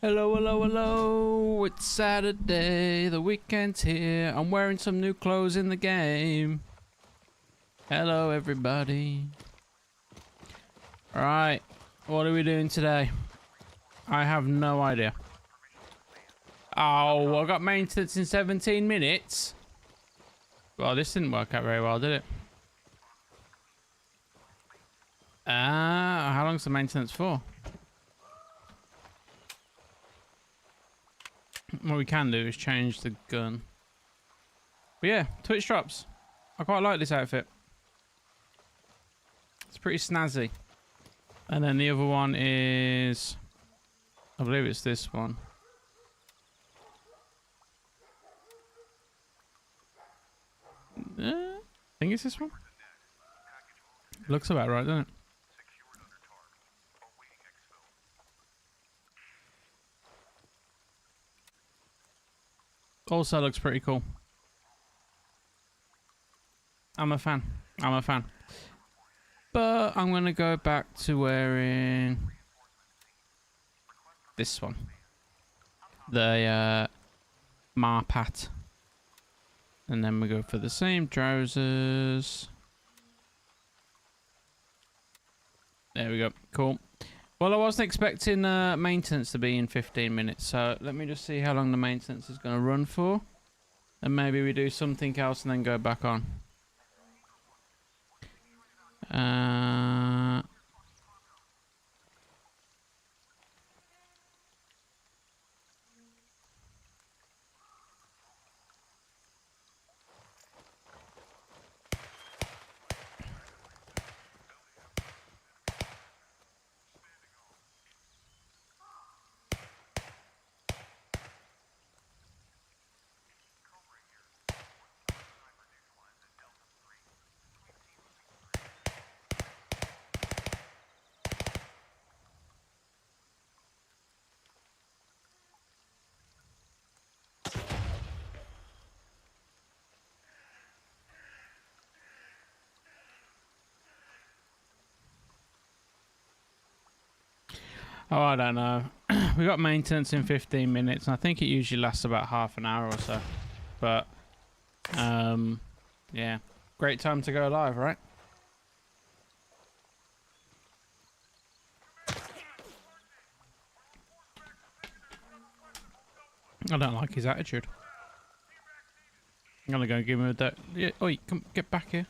Hello, hello, hello. It's Saturday, the weekend's here. I'm wearing some new clothes in the game. Hello, everybody. Alright, what are we doing today? I have no idea. Oh, I got maintenance in 17 minutes. Well, this didn't work out very well, did it? How long's the maintenance for? What we can do is change the gun. But yeah, Twitch drops. I quite like this outfit. It's pretty snazzy. And then the other one is... I believe it's this one. I think it's this one. Looks about right, doesn't it? Also looks pretty cool. I'm a fan. I'm a fan. But I'm going to go back to wearing this one. The Marpat. And then we go for the same trousers. There we go. Cool. Well, I wasn't expecting maintenance to be in 15 minutes, so let me just see how long the maintenance is going to run for. And maybe we do something else and then go back on. Oh, I don't know. We got maintenance in 15 minutes, and I think it usually lasts about half an hour or so. But, yeah. Great time to go live, right? I don't like his attitude. I'm gonna go give him a... Yeah, oi, come, get back here.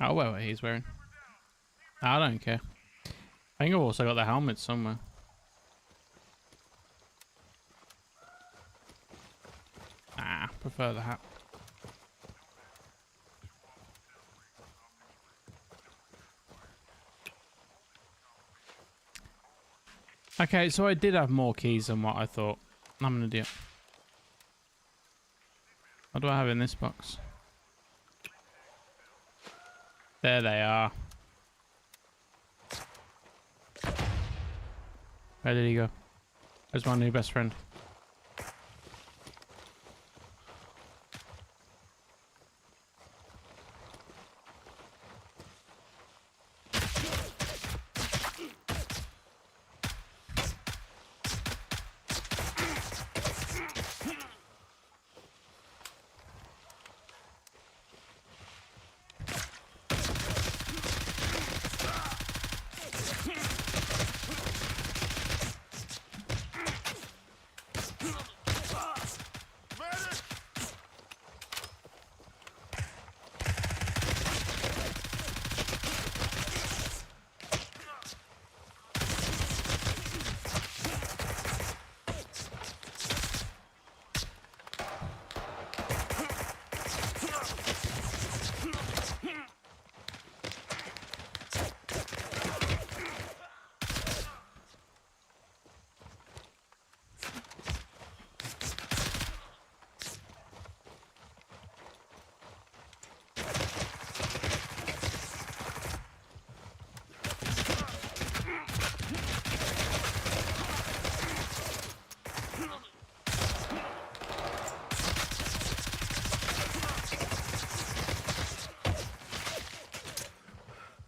Oh, well, what he's wearing. I don't care. I think I've also got the helmet somewhere. Prefer the hat. Okay, so I did have more keys than what I thought. I'm an idiot. What do I have in this box? There they are. Where did he go? Where's my new best friend?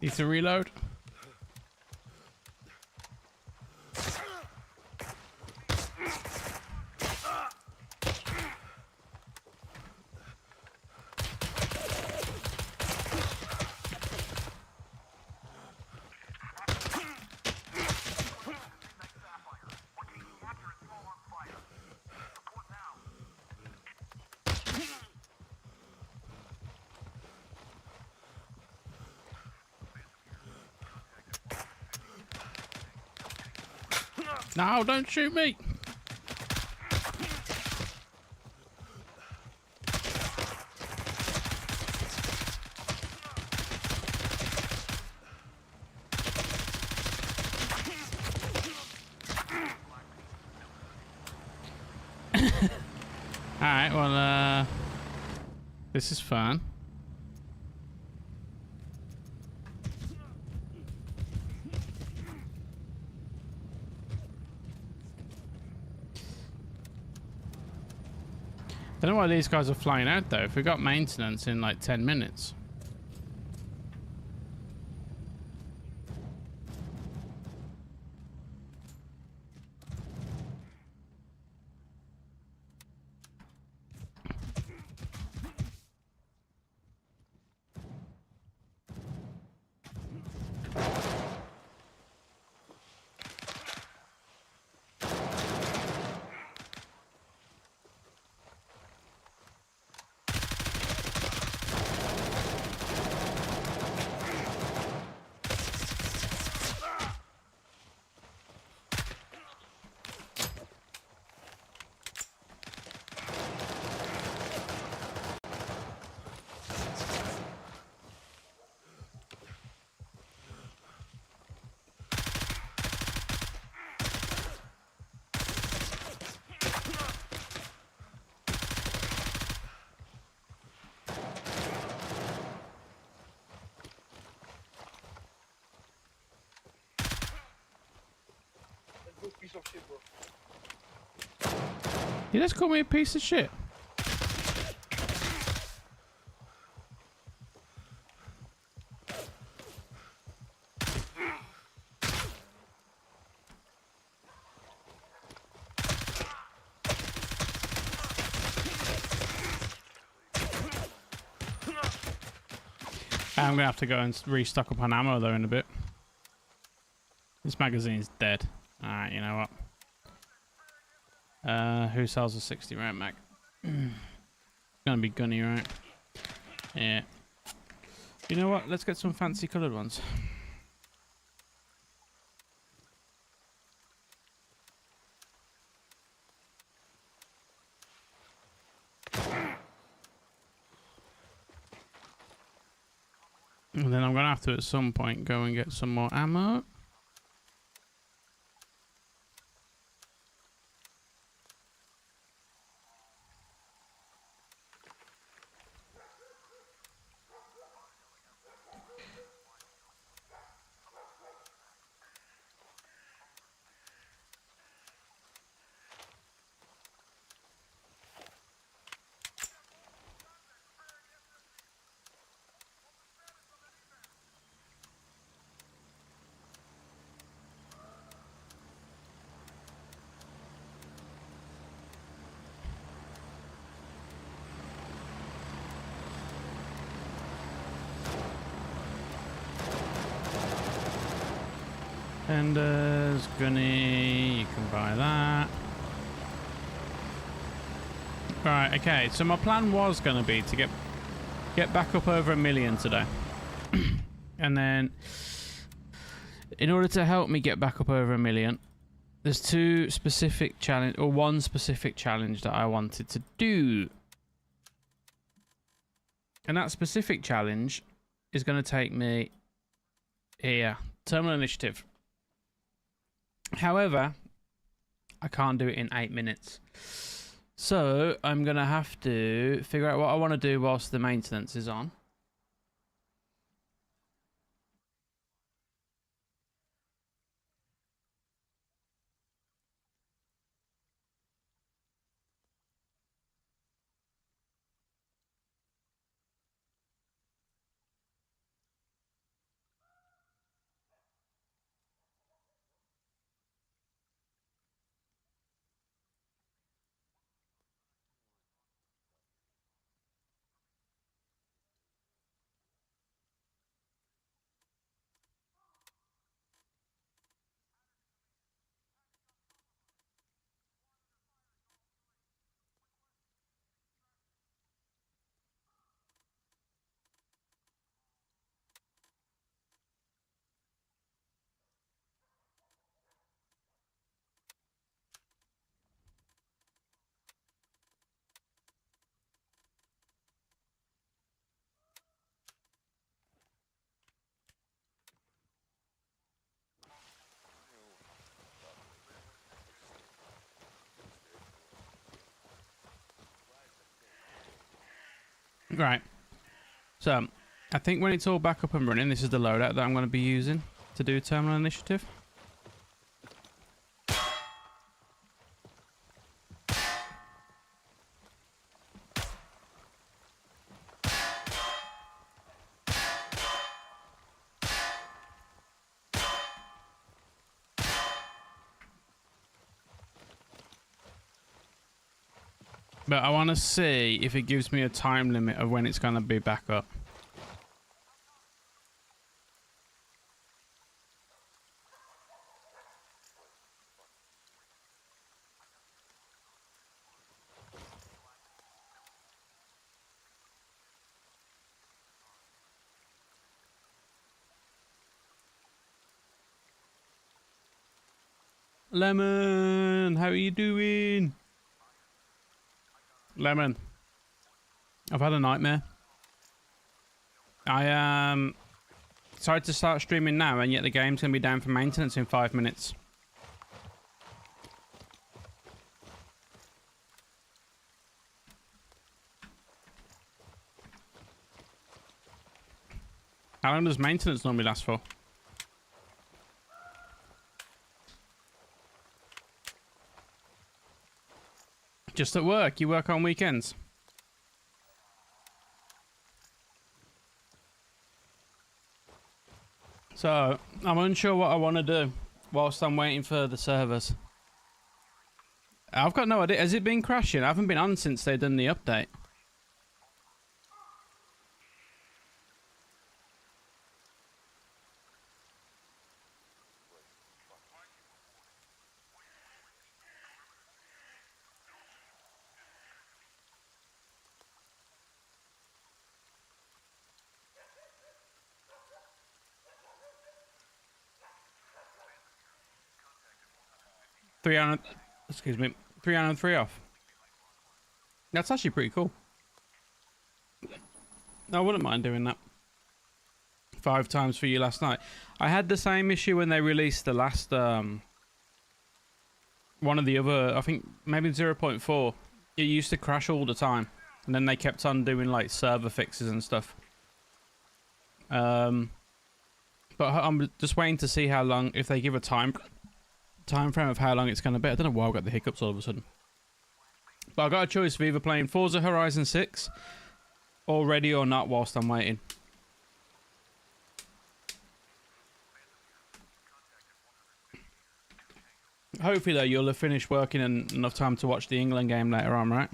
Need to reload. No, don't shoot me. Alright, well, this is fun. I don't know why these guys are flying out though. If we got maintenance in like 10 minutes. Piece of shit, bro. You just call me a piece of shit. I'm gonna have to go and restock up on ammo though in a bit. This magazine's dead. Alright, you know what? Who sells a 60 round mag? It's gonna be gunny, right? Yeah. You know what? Let's get some fancy coloured ones. And then I'm gonna have to at some point go and get some more ammo. Tenders, gunny, you can buy that. Right, okay, so my plan was going to be to get back up over 1 million today. And then, in order to help me get back up over 1 million, there's one specific challenge that I wanted to do. And that specific challenge is going to take me here, Terminal Initiative. However, I can't do it in 8 minutes. So I'm going to have to figure out what I want to do whilst the maintenance is on. Right. So, I think when it's all back up and running, this is the loadout that I'm going to be using to do terminal initiative. But I want to see if it gives me a time limit of when it's going to be back up. Lemon, how are you doing? Lemon, I've had a nightmare. I tried to start streaming now, and yet the game's going to be down for maintenance in 5 minutes. How long does maintenance normally last for? Just at work? You work on weekends? So, I'm unsure what I want to do whilst I'm waiting for the servers. I've got no idea. Has it been crashing? I haven't been on since they've done the update. Excuse me, 303 off. That's actually pretty cool. I wouldn't mind doing that. 5 times for you last night. I had the same issue when they released the last one of the other, I think maybe 0.4. It used to crash all the time, and then they kept on doing like server fixes and stuff. But I'm just waiting to see how long, if they give a time frame of how long it's going to be. I don't know why I've got the hiccups all of a sudden. But I've got a choice of either playing Forza Horizon 6 or Ready or Not whilst I'm waiting. Hopefully though you'll have finished working in enough time to watch the England game later on, right?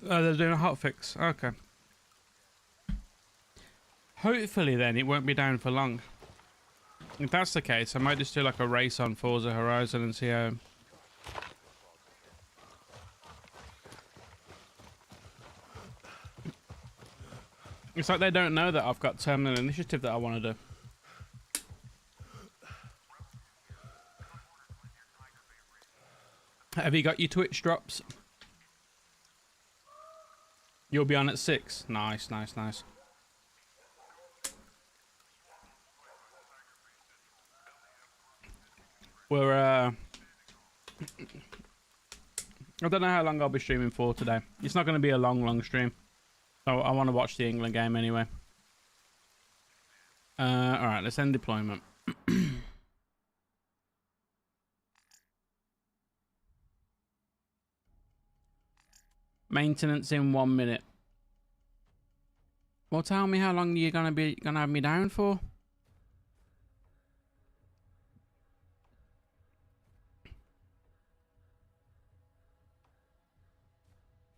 They're doing a hotfix. Okay. Hopefully then it won't be down for long. If that's the case, I might just do like a race on Forza Horizon and see how... It's like they don't know that I've got terminal initiative that I want to do. Have you got your Twitch drops? You'll be on at 6. Nice, nice, nice. We're I don't know how long I'll be streaming for today. It's not going to be a long stream. I want to watch the England game anyway. Alright, let's end deployment. Maintenance in 1 minute. Well, tell me how long you're gonna have me down for.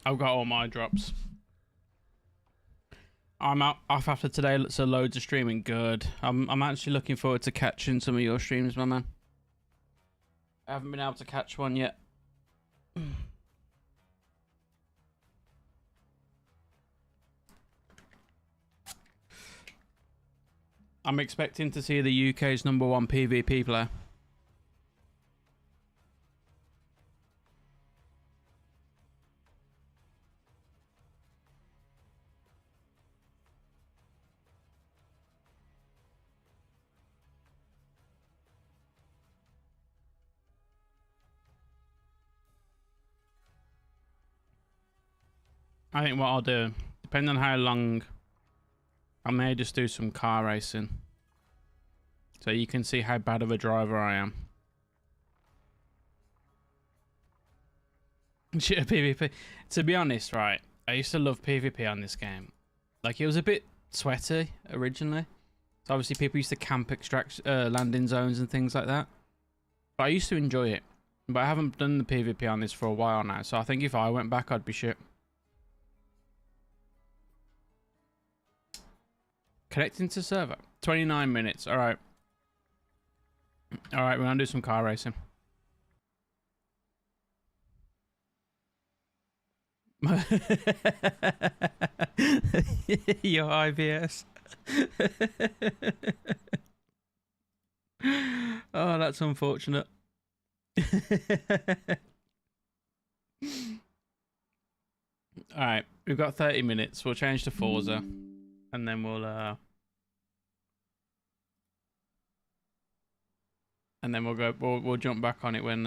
I've got all my drops. I'm off after today, so loads of streaming. Good. I'm actually looking forward to catching some of your streams, my man. I haven't been able to catch one yet. I'm expecting to see the UK's #1 PvP player. I think what I'll do, depending on how long, I may just do some car racing. So you can see how bad of a driver I am. Shit, PvP. To be honest, right, I used to love PvP on this game. Like, it was a bit sweaty originally. So obviously people used to camp landing zones and things like that. But I used to enjoy it. But I haven't done the PvP on this for a while now. So I think if I went back, I'd be shit. Connecting to server. 29 minutes. All right. All right, we're going to do some car racing. Your IBS. Oh, that's unfortunate. Alright, we've got 30 minutes. We'll change to Forza. And then we'll go we'll jump back on it when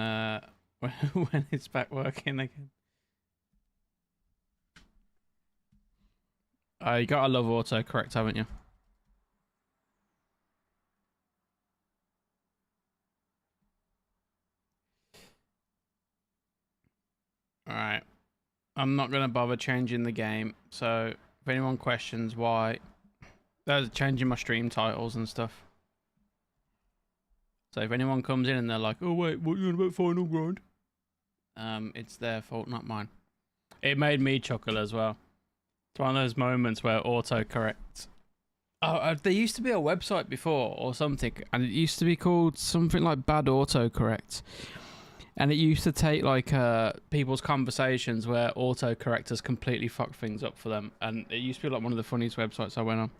when it's back working again. You gotta love autocorrect, haven't you? Alright. I'm not gonna bother changing the game, so if anyone questions why, they're changing my stream titles and stuff. So if anyone comes in and they're like, oh wait, what are you on about Final Grind? It's their fault, not mine. It made me chuckle as well. It's one of those moments where autocorrect. Oh, there used to be a website before or something, and it used to be called something like Bad Autocorrect. And it used to take like people's conversations where autocorrectors completely fuck things up for them. And it used to be like one of the funniest websites I went on.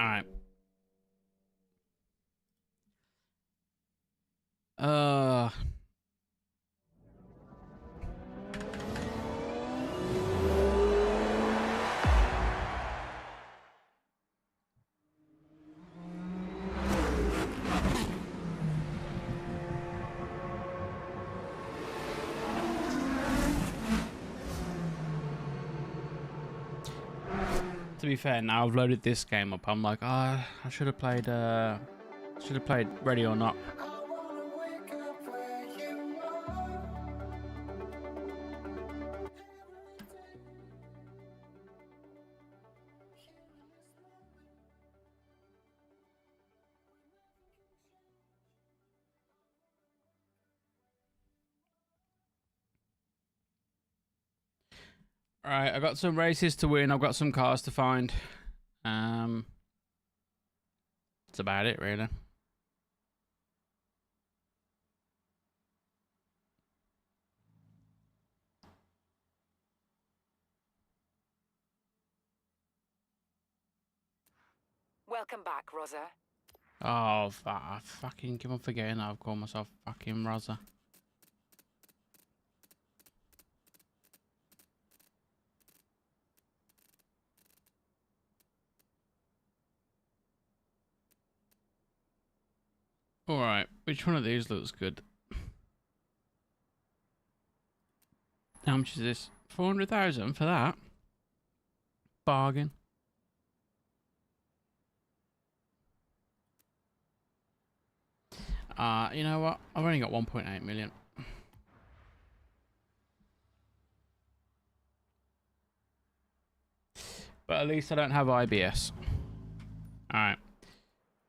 All right. To be fair, now I've loaded this game up, I'm like, I should have played Ready or Not. Alright, I got some races to win, I've got some cars to find. That's about it, really. Welcome back, Rosa. Oh, I fucking keep on forgetting that I've called myself fucking Rosa. Alright, Which one of these looks good? How much is this? 400,000 for that? Bargain. You know what? I've only got 1.8 million. But at least I don't have IBS. Alright.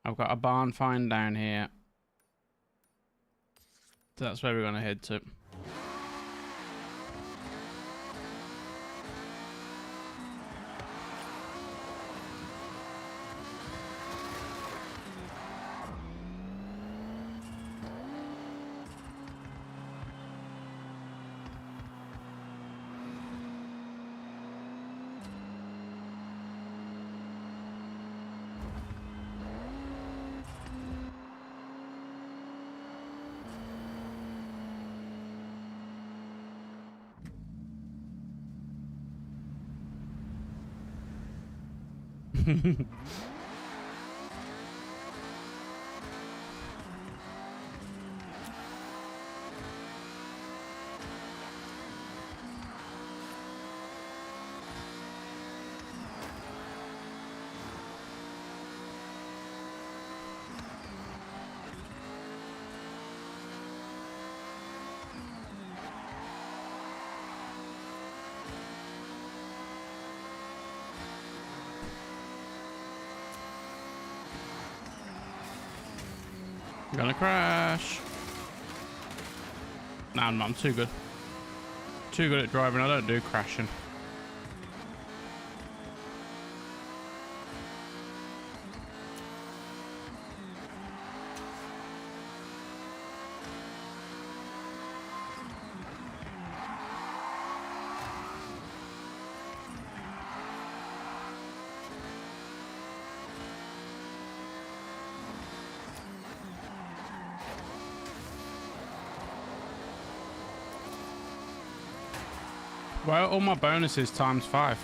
I've got a barn find down here. So that's where we're going to head to. I'm gonna crash. Nah, I'm too good. Too good at driving. I don't do crashing. Well, all my bonuses times 5.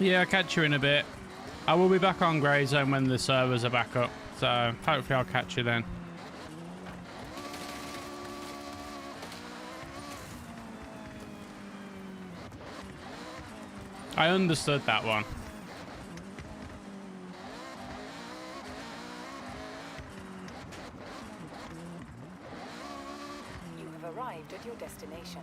Yeah, I'll catch you in a bit. I will be back on Grey Zone when the servers are back up. So hopefully I'll catch you then. I understood that one. You have arrived at your destination.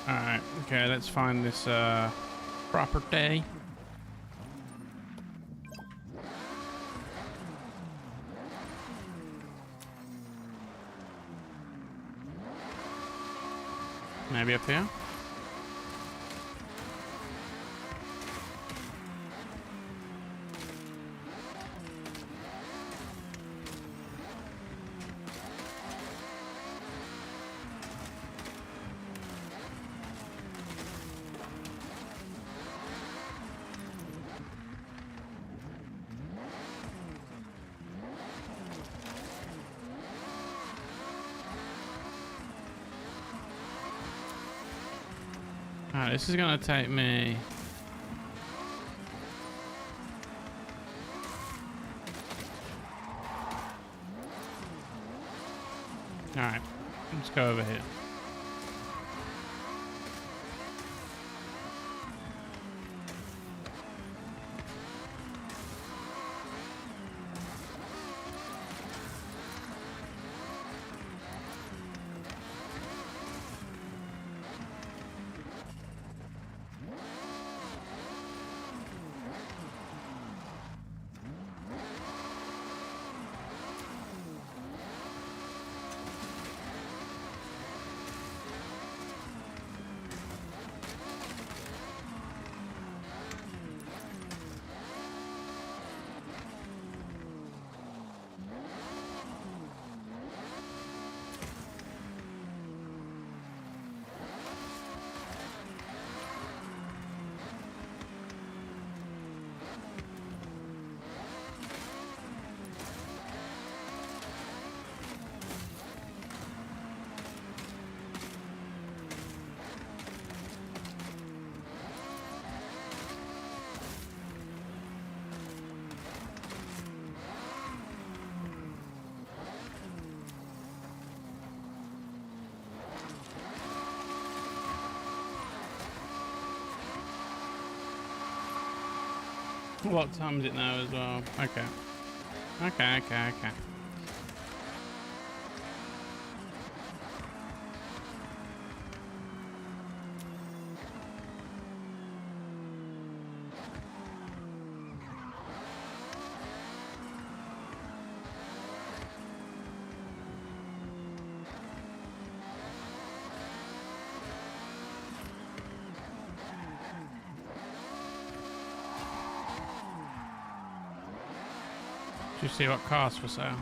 Alright, okay, let's find this property. Maybe up here? Alright, this is gonna take me... Alright, let's go over here. What time is it now as well? Okay. Okay. Did you see what car's for sale?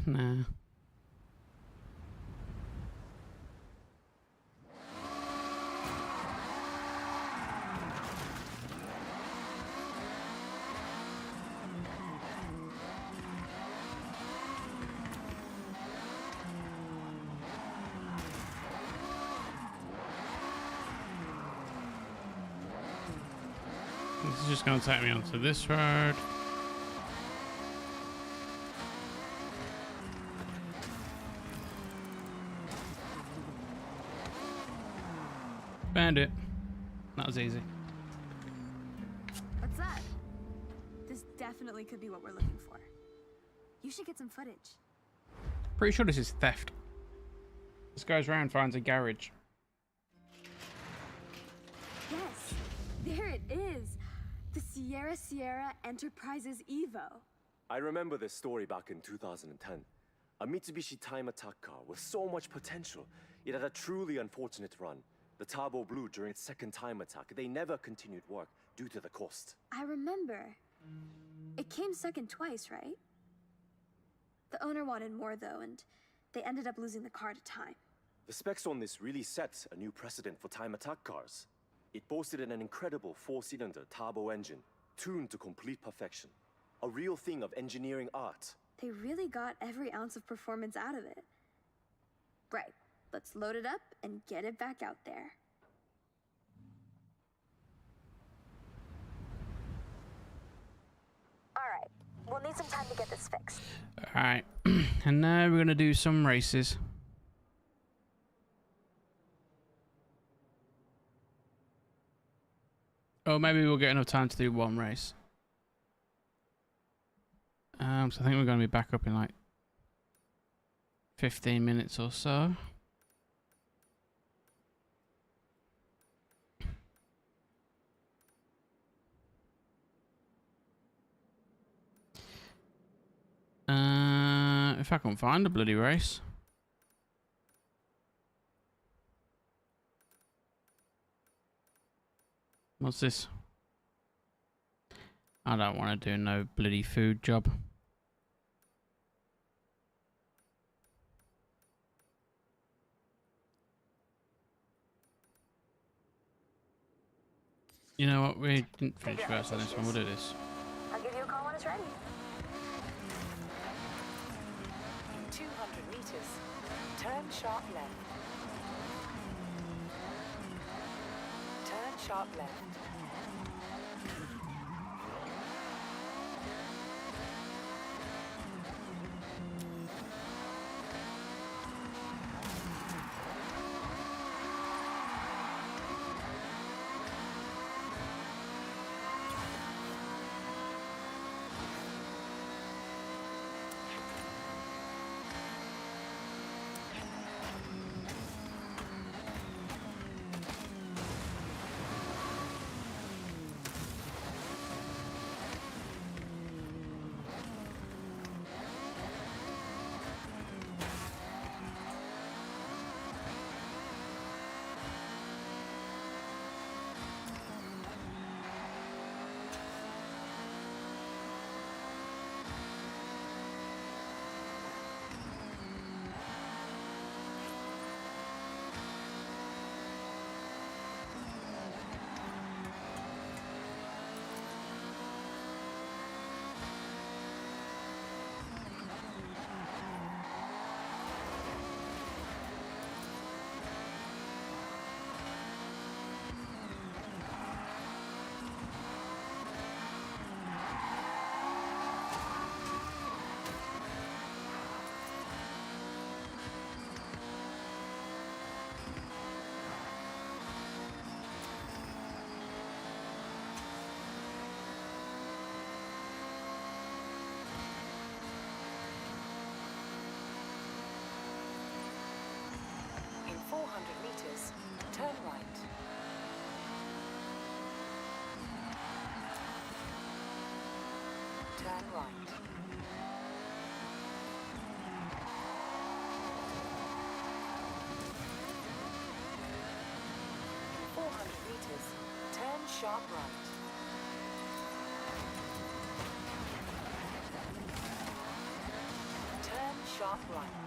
Nah. This is just going to take me onto this road. Found it. That was easy. What's that? This definitely could be what we're looking for. You should get some footage. Pretty sure this is theft. This goes around, finds a garage. Yes, there it is. The Sierra Enterprises Evo. I remember this story back in 2010. A Mitsubishi time attack car with so much potential. It had a truly unfortunate run. The turbo blew during its second time attack. They never continued work due to the cost. I remember. It came second twice, right? The owner wanted more though, and they ended up losing the car to time. The specs on this really set a new precedent for time attack cars. It boasted an incredible 4-cylinder turbo engine, tuned to complete perfection. A real thing of engineering art. They really got every ounce of performance out of it. Right, let's load it up and get it back out there. Alright, we'll need some time to get this fixed. Alright, and now we're going to do some races. Oh, maybe we'll get enough time to do one race. So I think we're going to be back up in like 15 minutes or so. If I can find a bloody race. What's this? I don't want to do no bloody food job. You know what? We didn't finish first on this one. We'll do this. I'll give you a call when it's ready. In 200 meters, turn sharp left. Turn sharp left. In 400 meters, turn right. Turn right. In 400 meters, turn sharp right. Turn sharp right.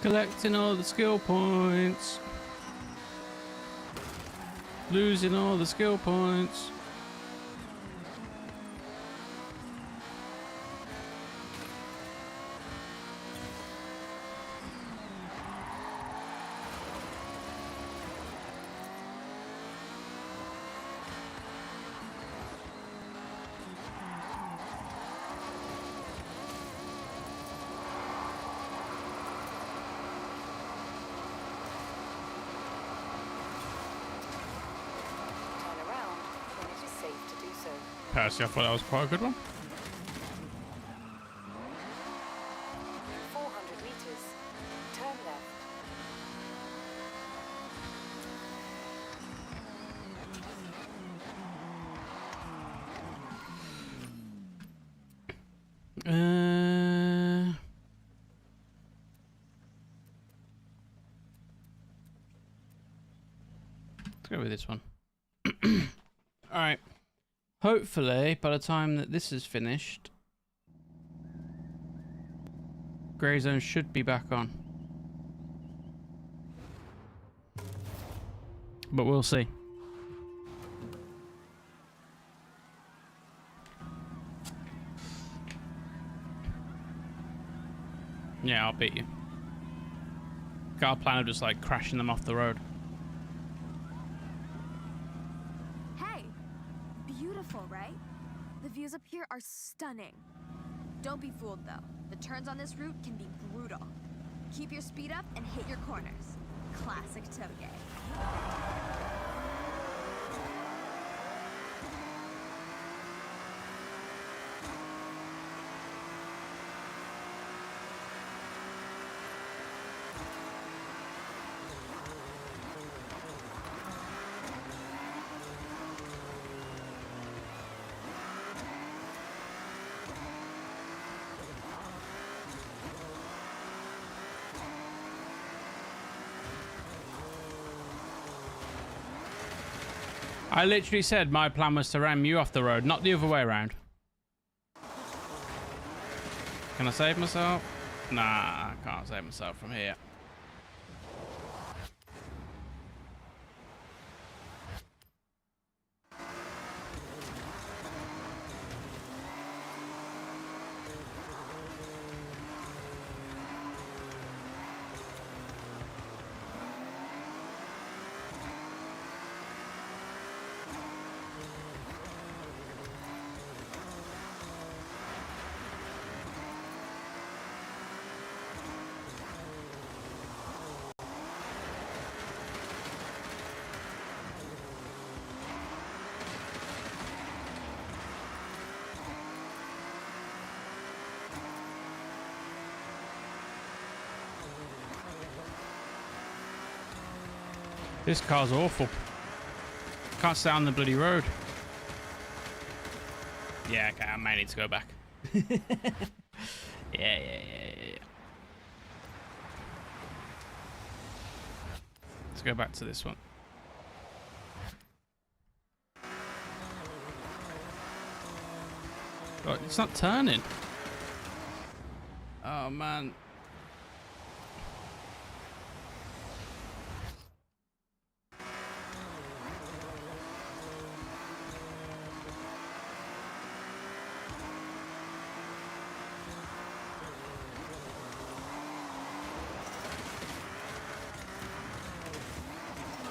Collecting all the skill points. Losing all the skill points. Personally, I thought that was quite a good one. 400 meters, turn left. Let's go with this one. All right. Hopefully, by the time that this is finished, Grey Zone should be back on. But we'll see. Yeah, I'll beat you. Got a plan of just like crashing them off the road. Hey, beautiful, right? The views up here are stunning. Don't be fooled though. The turns on this route can be brutal. Keep your speed up and hit your corners. Classic Toge. I literally said my plan was to ram you off the road, not the other way around. Can I save myself? Nah, I can't save myself from here. This car's awful. Can't stay on the bloody road. Yeah, okay, I may need to go back. Yeah. Let's go back to this one. Oh, it's not turning. Oh, man.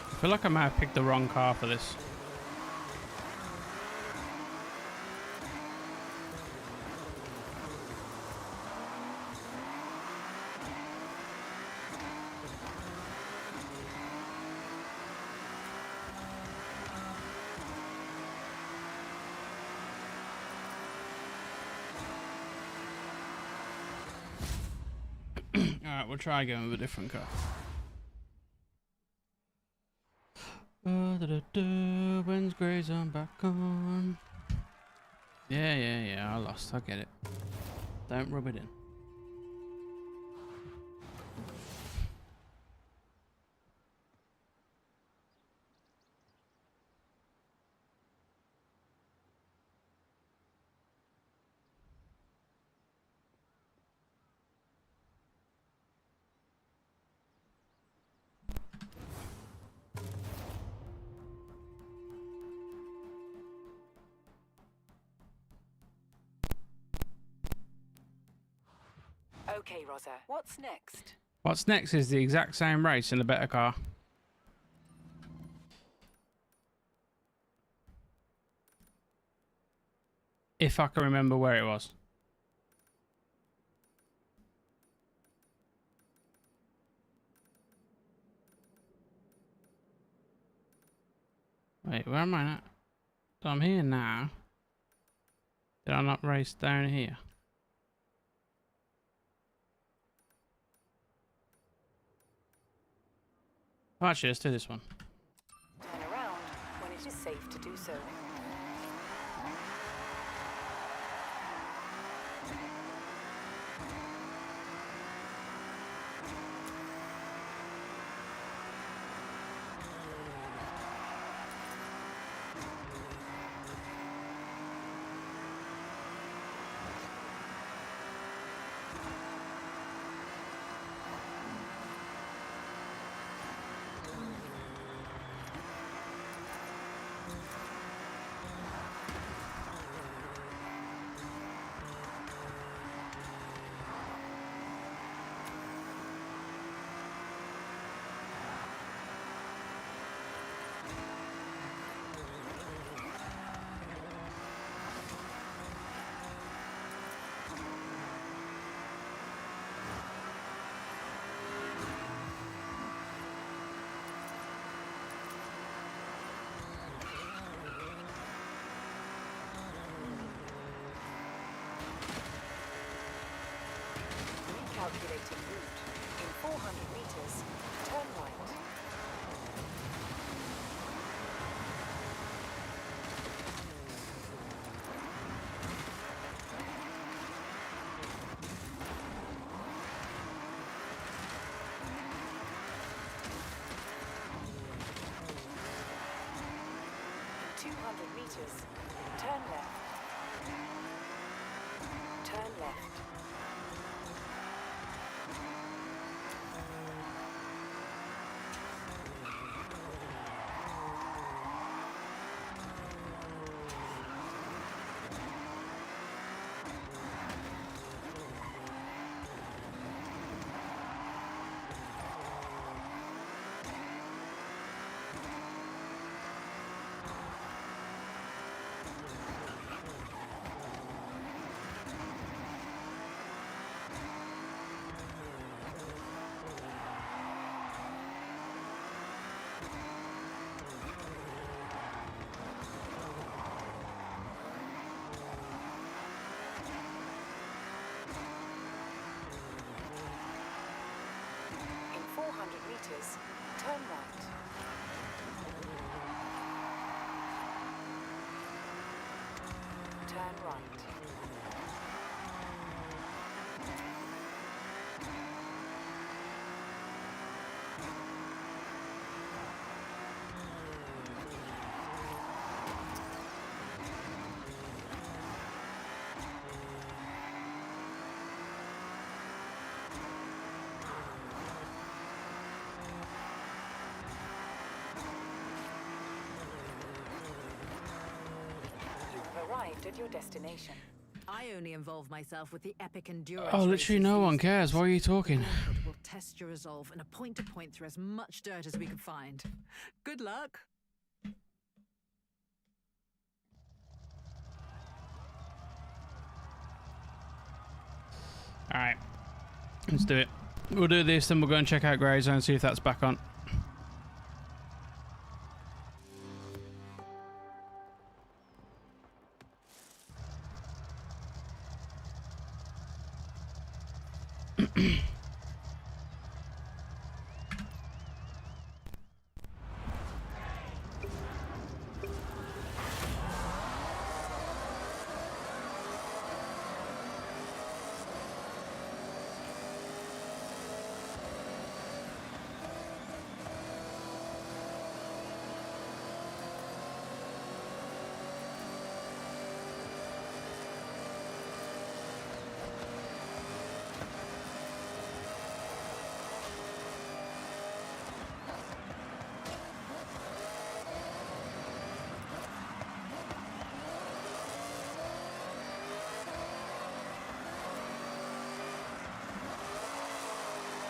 I feel like I might have picked the wrong car for this. Alright, we'll try again with a different car. When's Grey's on back on? Yeah, I lost. I get it. Don't rub it in. Okay, Rosa, what's next? What's next is the exact same race in a better car. If I can remember where it was. Wait, where am I at? So I'm here now. Did I not race down here? Oh, actually, let's do this one. Turn around when it is safe to do so. Updating route. In 400 meters, turn right. Meters. Turn left. Turn left. In 400 meters, turn right. Turn right. You've arrived at your destination. I only involve myself with the epic endurance. Oh, literally races no one these cares. days. Why are you talking? Crumpet will test your resolve in a point-to-point through as much dirt as we can find. Good luck. All right, let's do it. We'll do this, then we'll go and check out Grey Zone and see if that's back on.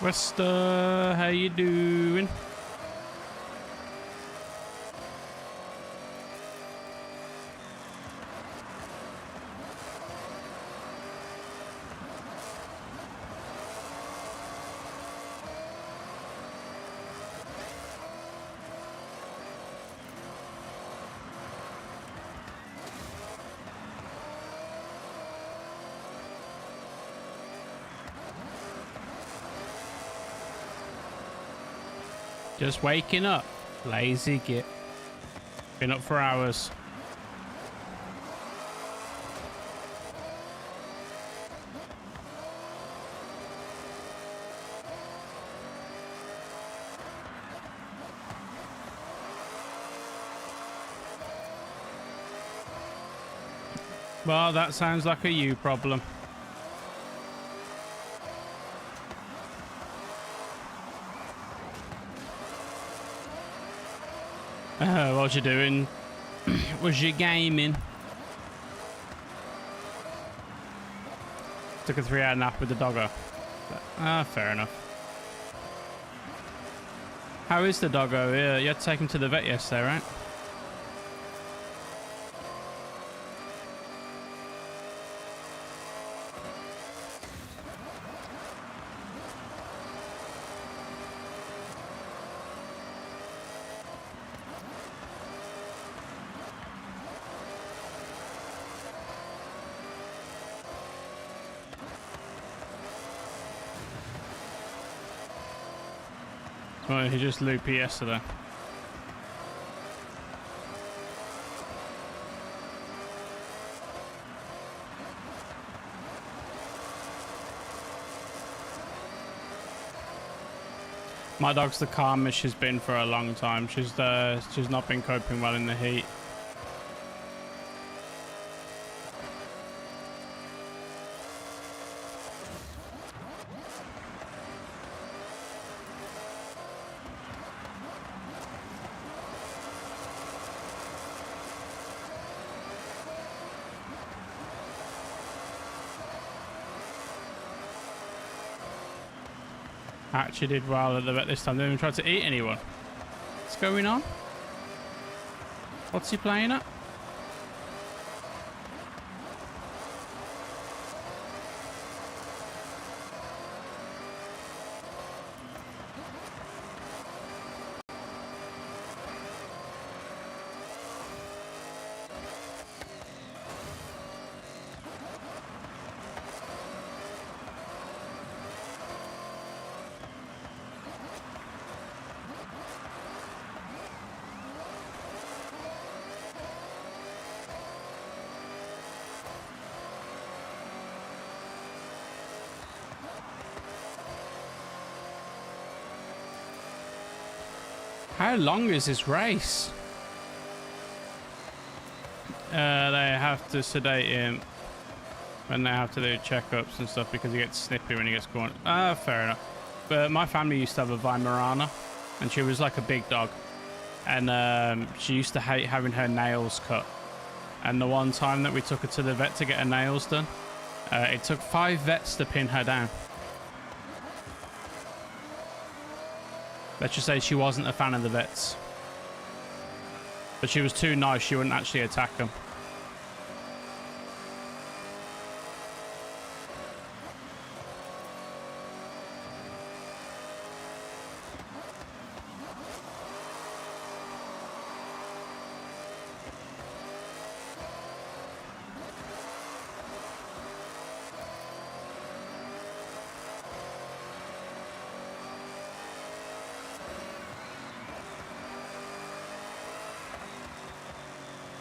Wester, how you doing? Just waking up. Lazy git. Been up for hours. Well, that sounds like a you problem. What you doing? Was you gaming? Took a 3-hour nap with the doggo. Fair enough. How is the doggo? Yeah, you had to take him to the vet yesterday, right? Well, he just loopy yesterday. My dog's the calmest she's been for a long time. She's not been coping well in the heat. Actually did well at the vet this time. Didn't even try to eat anyone. What's going on? What's he playing at? How long is this race? They have to sedate him when they have to do checkups and stuff because he gets snippy when he gets caught. Fair enough. But my family used to have a Weimaraner, and she was like a big dog. And she used to hate having her nails cut. And the one time that we took her to the vet to get her nails done, it took 5 vets to pin her down. Let's just say she wasn't a fan of the vets. But she was too nice, she wouldn't actually attack them.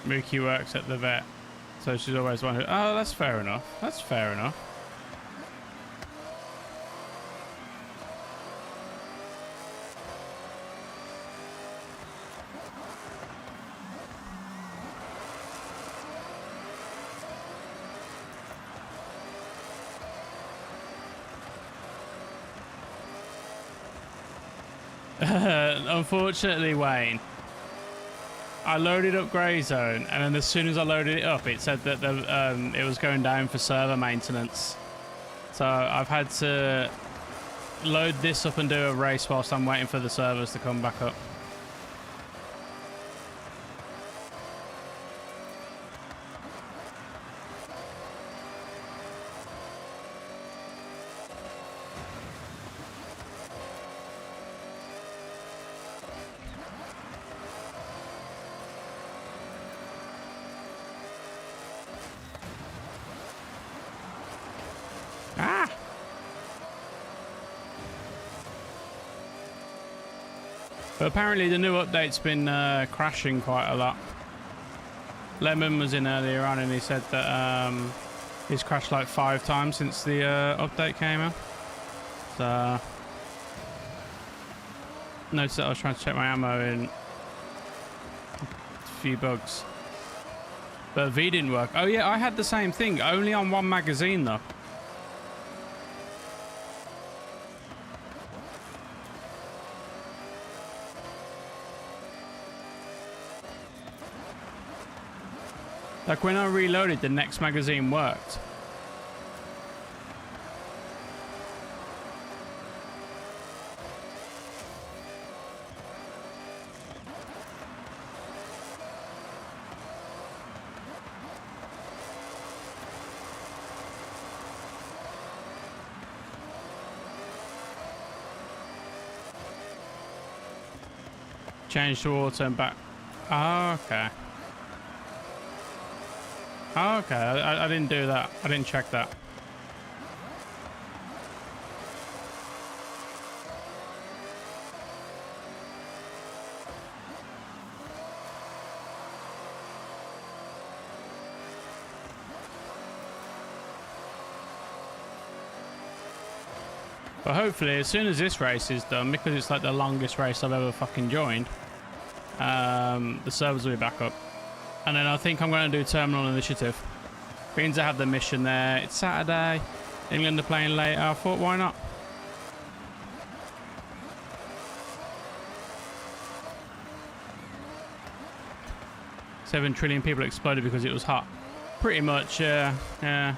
Mookie works at the vet, so she's always wondering, oh, that's fair enough. That's fair enough. Unfortunately, Wayne, I loaded up Grey Zone, and then as soon as I loaded it up, it said that it was going down for server maintenance. So I've had to load this up and do a race whilst I'm waiting for the servers to come back up. But apparently the new update's been crashing quite a lot. Lemon was in earlier on and he said that he's crashed like 5 times since the update came out. So noticed that I was trying to check my ammo in a few bugs. But V didn't work. Oh yeah, I had the same thing, only on 1 magazine though. Like when I reloaded, the next magazine worked. Change to auto and back. Oh, okay. Oh, okay, I didn't do that. I didn't check that. But hopefully, as soon as this race is done, because it's like the longest race I've ever fucking joined, the servers will be back up. And then I think I'm going to do Terminal Initiative. Means I have the mission there. It's Saturday. England are playing later. I thought, why not? $7 trillion people exploded because it was hot. Pretty much, yeah.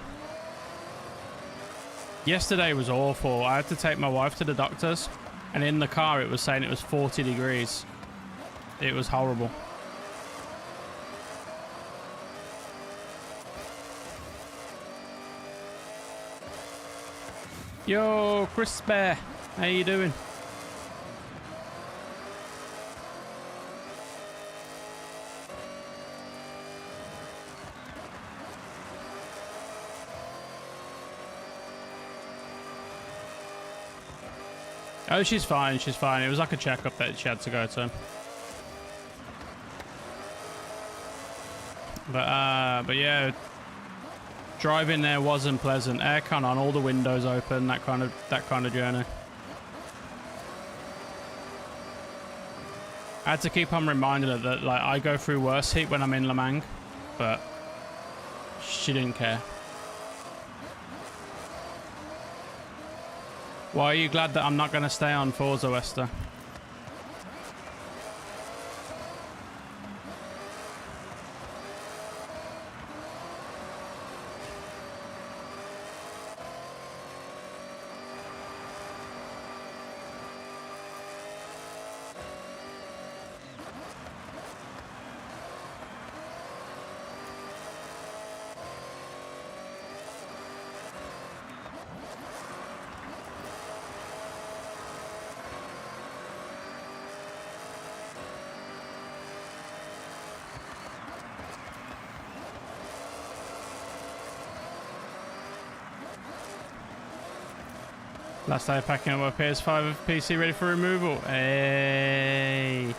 Yesterday was awful. I had to take my wife to the doctor's, and in the car it was saying it was 40 degrees. It was horrible. Yo, Chris Bear, how you doing? Oh, she's fine. She's fine. It was like a checkup that she had to go to. But yeah, driving there wasn't pleasant. Aircon on, all the windows open, that kind of journey. I had to keep on reminding her that like I go through worse heat when I'm in Le Mans, but she didn't care. Why are you glad that I'm not going to stay on Forza, Wester? Last day packing up my PS5 PC ready for removal. Hey.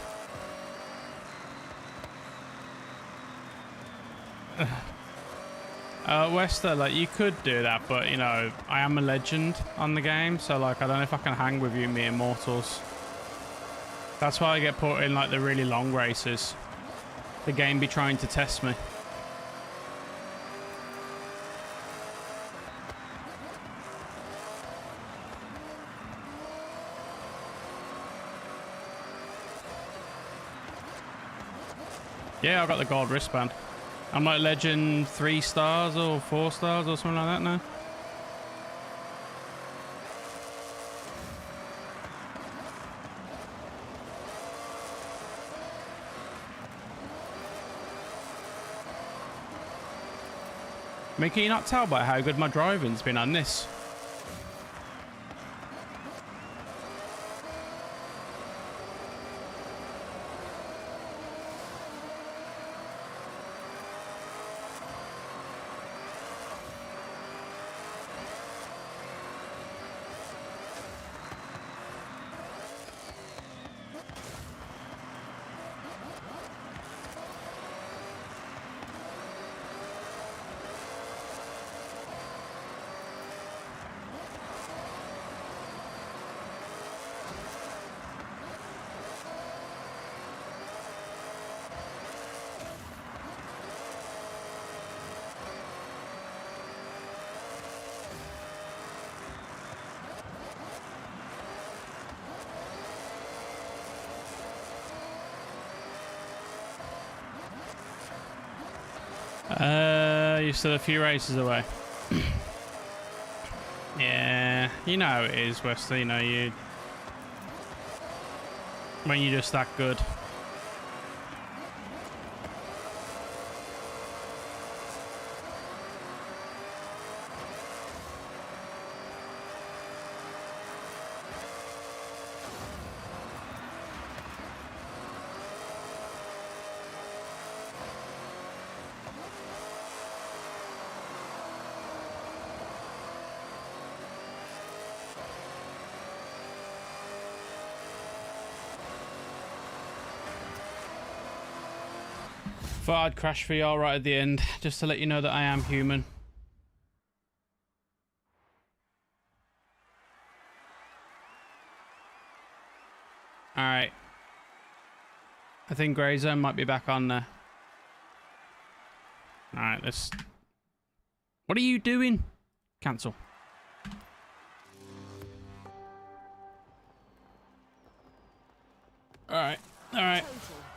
Wester, like you could do that, but you know, I am a legend on the game, so like I don't know if I can hang with you, me immortals. That's why I get put in like the really long races. The game be trying to test me. Yeah, I got the gold wristband. I'm like legend 3 stars or 4 stars or something like that now. I mean, can you not tell by how good my driving's been on this? You're still a few races away. Yeah, you know how it is, Wesley. You know, when you're just that good. Thought I'd crash for y'all right at the end, just to let you know that I am human. I think Grey Zone might be back on there. Alright, let's... What are you doing? Cancel. Alright, alright.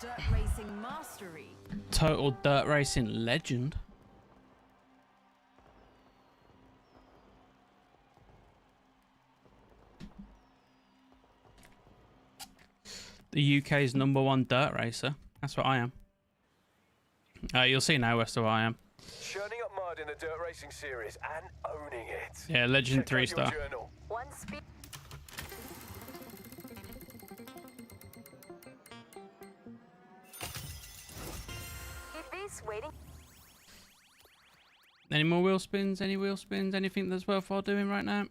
Total dirt racing mastery. Total dirt racing legend. The UK's #1 dirt racer. That's what I am. You'll see now as to what I am. Churning up mud in the dirt racing series and owning it. Yeah, legend Check out your 3-star. journal. One speed. Keep these waiting. Any more wheel spins? Any wheel spins? Anything that's worthwhile doing right now?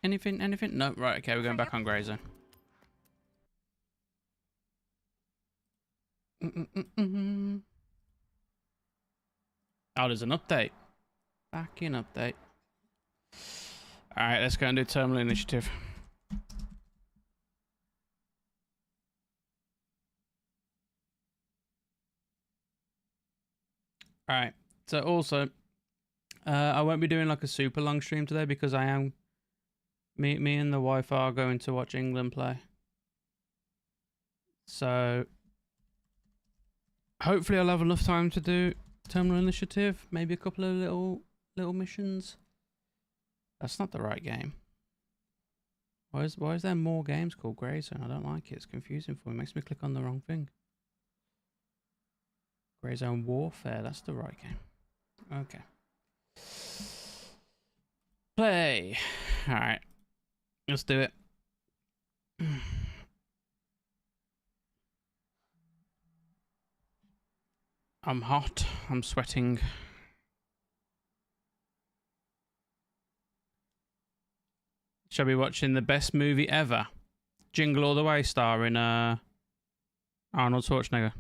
Anything? Anything? No. Right. Okay, we're going back on Grey Zone. Oh, there's an update. Back in update. Alright, let's go and do terminal initiative. Alright, so also, I won't be doing like a super long stream today because I am... Me and the wife are going to watch England play. So... hopefully I'll have enough time to do terminal initiative. Maybe a couple of little missions. That's not the right game. Why is there more games called Grey Zone? I don't like it. It's confusing for me. It makes me click on the wrong thing. Grey Zone Warfare. That's the right game. Okay. Play. Alright. Let's do it. I'm hot. I'm sweating. Shall be watching the best movie ever. Jingle All the Way starring Arnold Schwarzenegger.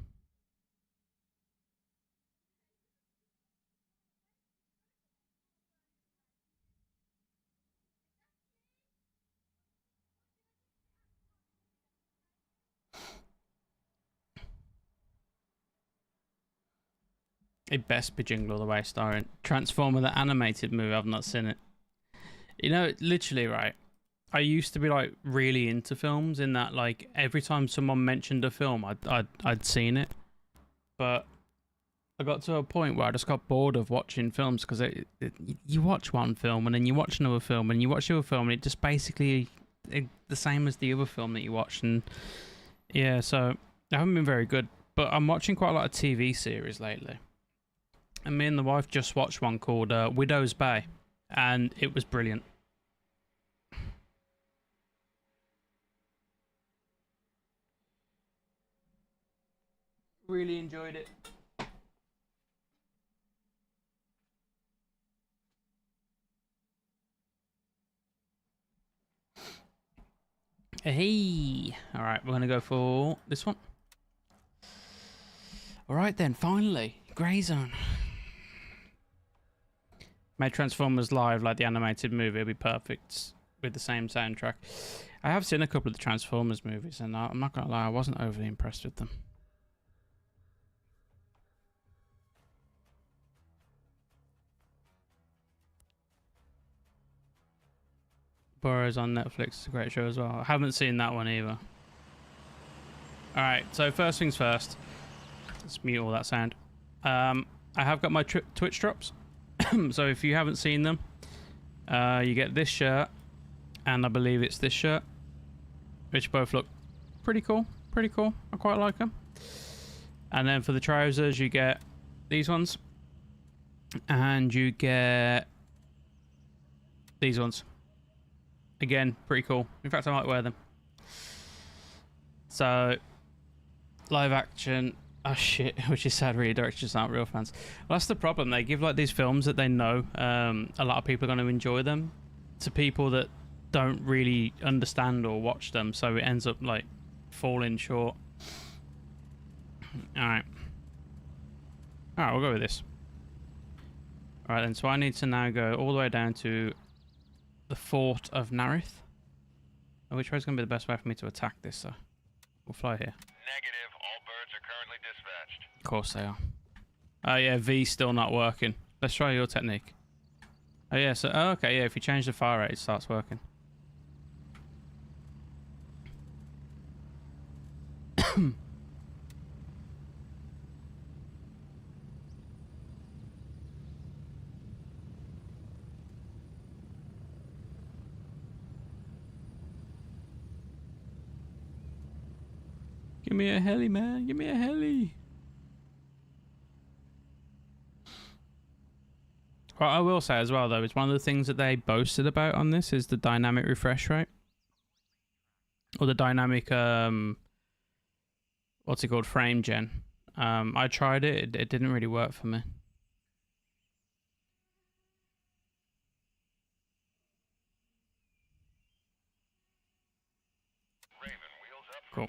It best be Jingle All the Way starring Transformer, the animated movie. I've not seen it. You know, literally, right? I used to be like really into films in that like every time someone mentioned a film, I'd seen it. But I got to a point where I just got bored of watching films because you watch one film and then you watch another film and you watch the other film and it just basically the same as the other film that you watched. And yeah, so I haven't been very good. But I'm watching quite a lot of TV series lately. And me and the wife just watched one called Widow's Bay. And it was brilliant. Really enjoyed it. Hey! Alright, we're going to go for this one. Alright then, finally. Grey Zone. Made Transformers live like the animated movie. It'll be perfect with the same soundtrack. I have seen a couple of the Transformers movies and I'm not going to lie, I wasn't overly impressed with them. Burrows on Netflix is a great show as well. I haven't seen that one either. Alright, so first things first. Let's mute all that sound. I have got my Twitch drops. So if you haven't seen them, you get this shirt, and I believe it's this shirt, which both look pretty cool. Pretty cool. I quite like them. And then for the trousers, you get these ones, and you get these ones. Again, pretty cool. In fact, I might wear them. So, live action. Oh shit, which is sad really, directors aren't real fans. Well, that's the problem. They give like these films that they know a lot of people are going to enjoy them to people that don't really understand or watch them, so it ends up like falling short. Alright, we'll go with this. Alright then, so I need to now go all the way down to the Fort of Narith. Which way is going to be the best way for me to attack this? We'll fly here. Negative. All birds are currently Of course they are. Oh yeah, V's still not working. Let's try your technique. Oh yeah, so okay, yeah, if you change the fire rate, it starts working. Give me a heli, man. Give me a heli. What I will say as well, though, is one of the things that they boasted about on this is the dynamic refresh rate. Or the dynamic, what's it called? Frame gen. I tried it. It didn't really work for me. Cool.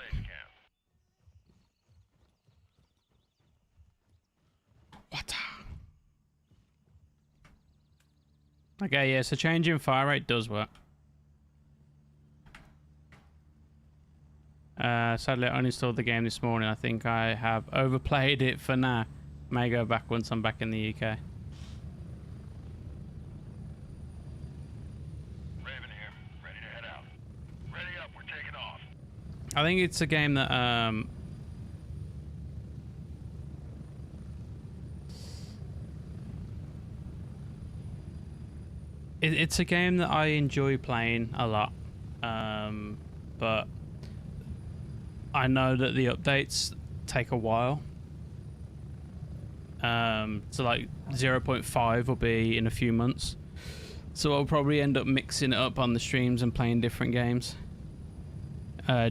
What? Okay, yeah, so changing fire rate does work. Sadly, I uninstalled the game this morning. I think I have overplayed it for now. May go back once I'm back in the UK. Raven here, ready to head out. Ready up, we're taking off. I think it's a game that it's a game that I enjoy playing a lot, but I know that the updates take a while. So like 0.5 will be in a few months, so I'll probably end up mixing it up on the streams and playing different games,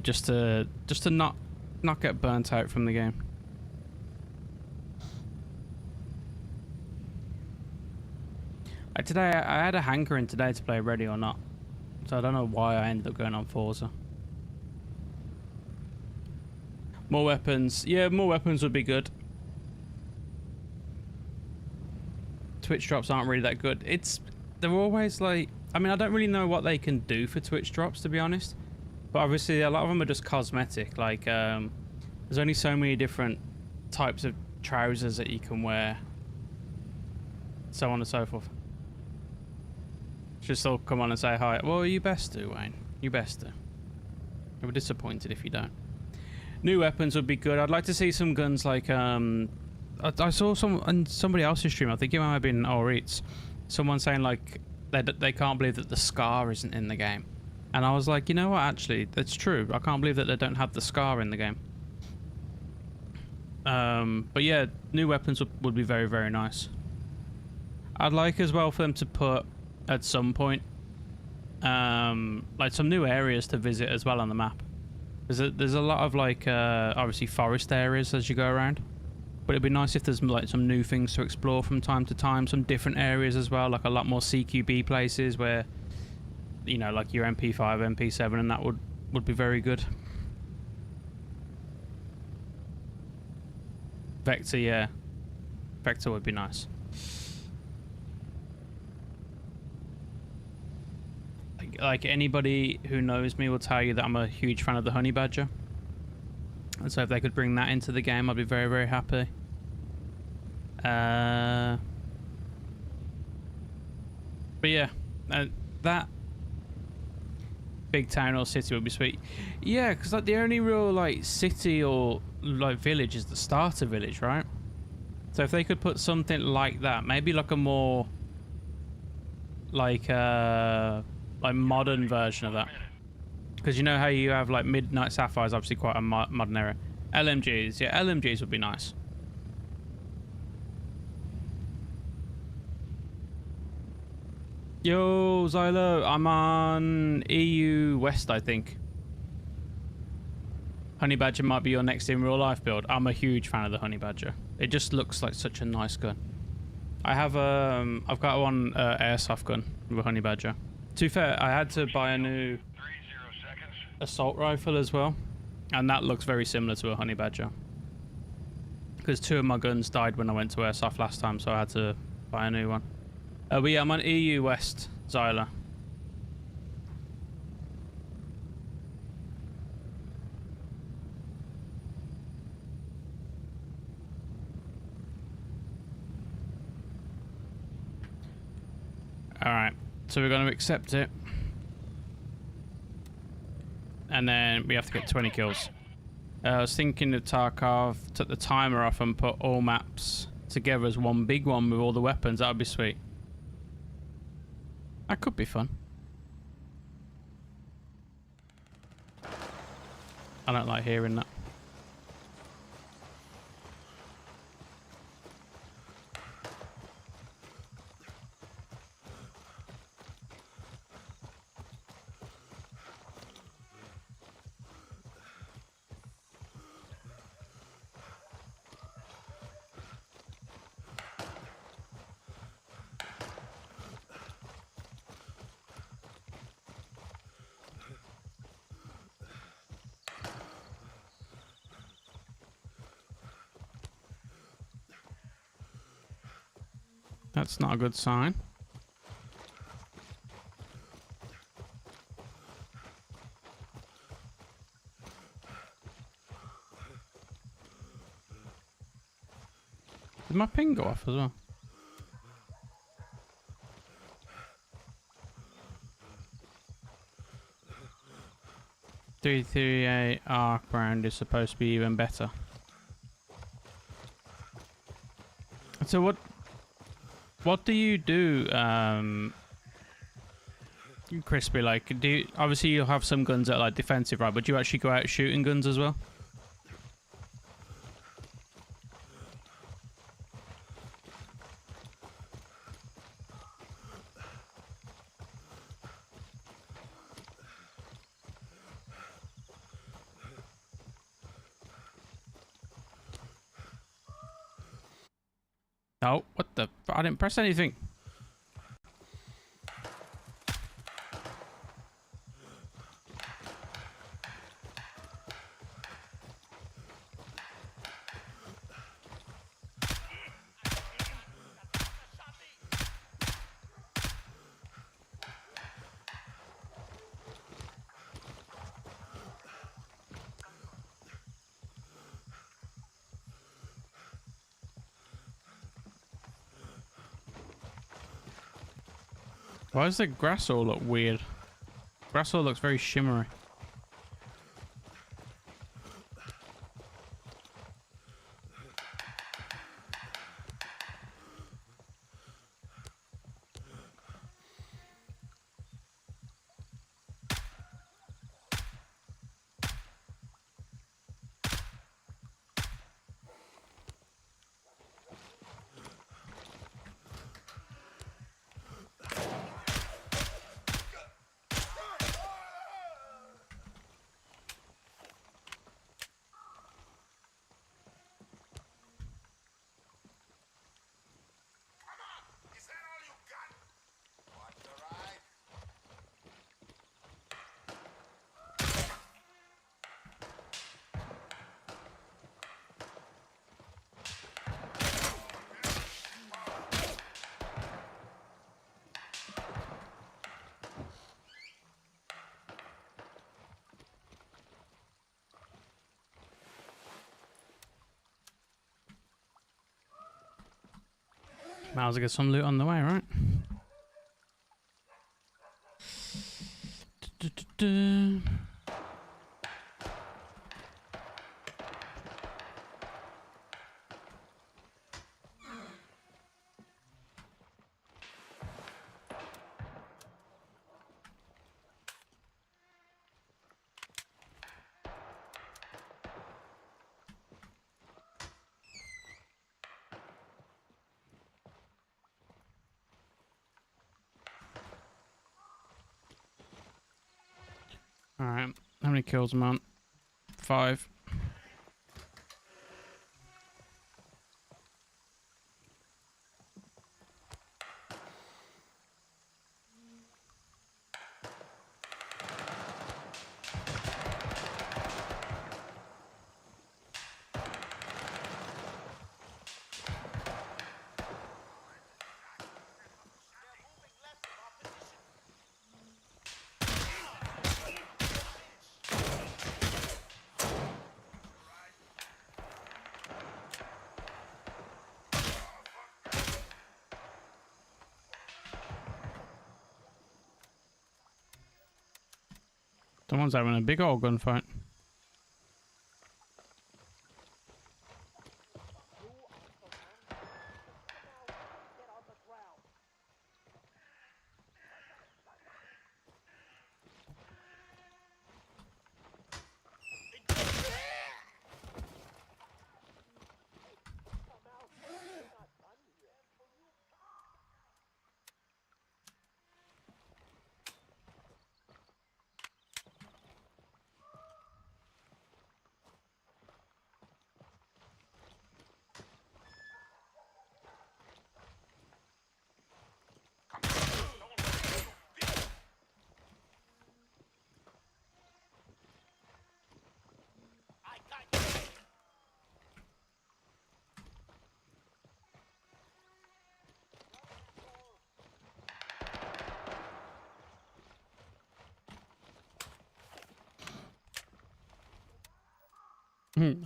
just to not get burnt out from the game. Today I had a hankering today to play Ready or Not, so I don't know why I ended up going on Forza. More weapons. Yeah, more weapons would be good. Twitch drops aren't really that good. They're always like, I mean, I don't really know what they can do for Twitch drops, to be honest. But obviously a lot of them are just cosmetic. Like, there's only so many different types of trousers that you can wear. So on and so forth. Just all come on and say hi. Well, you best do, Wayne. You best do. I'll be disappointed if you don't. New weapons would be good. I'd like to see some guns like I saw somebody else's stream. I think it might have been Eats. Someone saying like they can't believe that the Scar isn't in the game, and I was like, you know what? Actually, that's true. I can't believe that they don't have the Scar in the game. But yeah, new weapons would be very, very nice. I'd like as well for them to put at some point like some new areas to visit as well on the map. There's a lot of like obviously forest areas as you go around, but it'd be nice if there's like some new things to explore from time to time, some different areas as well, like a lot more CQB places where, you know, like your MP5, MP7, and that would be very good. Vector, yeah, Vector would be nice. Like anybody who knows me will tell you that I'm a huge fan of the honey badger, and so if they could bring that into the game, I'd be very, very happy. But yeah, that big town or city would be sweet. Yeah, because like the only real like city or like village is the starter village, right? So if they could put something like that, maybe like a more like modern version of that, because you know how you have like Midnight Sapphire is obviously quite a modern era. LMGs, yeah, LMGs would be nice. Yo, Xylo, I'm on EU West, I think. Honey Badger might be your next in real life build. I'm a huge fan of the Honey Badger. It just looks like such a nice gun. I have I've got one airsoft gun with a Honey Badger. To be fair, I had to buy a new assault rifle as well, and that looks very similar to a Honey Badger. Because 2 of my guns died when I went to airsoft last time, so I had to buy a new one. But yeah, I'm on EU West, Xyla. Alright, so we're going to accept it. And then we have to get 20 kills. I was thinking of Tarkov, took the timer off and put all maps together as one big one with all the weapons. That would be sweet. That could be fun. I don't like hearing that. That's not a good sign. Did my ping go off as well? .338 arc round is supposed to be even better. So what do you do, Crispy? Like, obviously you'll have some guns that are like defensive, right? But do you actually go out shooting guns as well? Oh, what the? I didn't press anything. Why does the grass all look weird? Grass all looks very shimmery. Might as well get some loot on the way, right? Alright, how many kills am I on? 5. Someone's having a big old gunfight.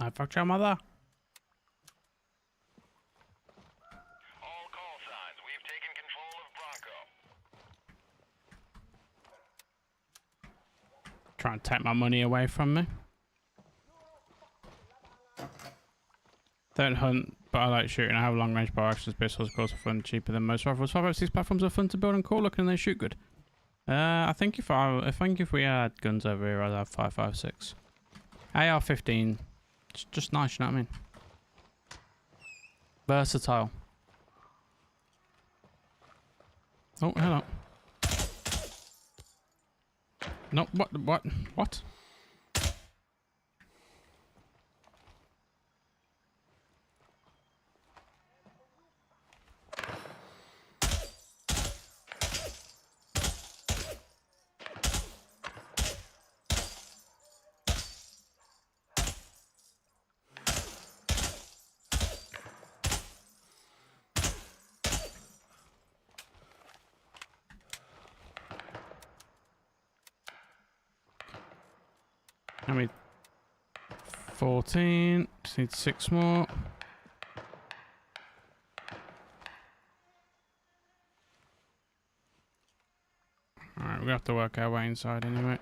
I fucked your mother. All call signs. We've taken control of Bravo. Trying to take my money away from me. Don't hunt, but I like shooting. I have long range bow axes, pistols, of course, are fun, cheaper than most rifles. 5.56 platforms are fun to build and cool looking, and they shoot good. I think if we had guns over here, I'd have 5.56. AR-15. It's just nice, you know what I mean? Versatile. Oh, hello. No, what? I mean, 14. Just need 6 more. Alright, we have to work our way inside anyway.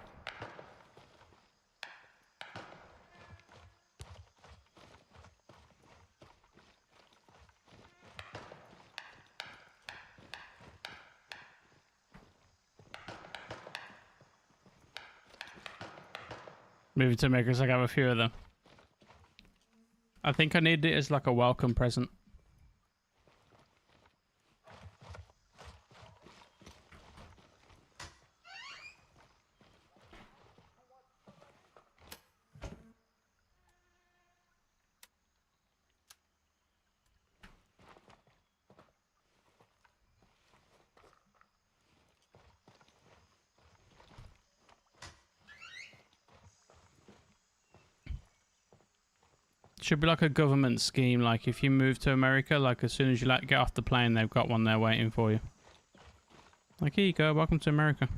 Moving to makers, I have a few of them. I think I need it as like a welcome present. Should be like a government scheme, like if you move to America, like as soon as you get off the plane, they've got one there waiting for you. Like, here you go, welcome to America.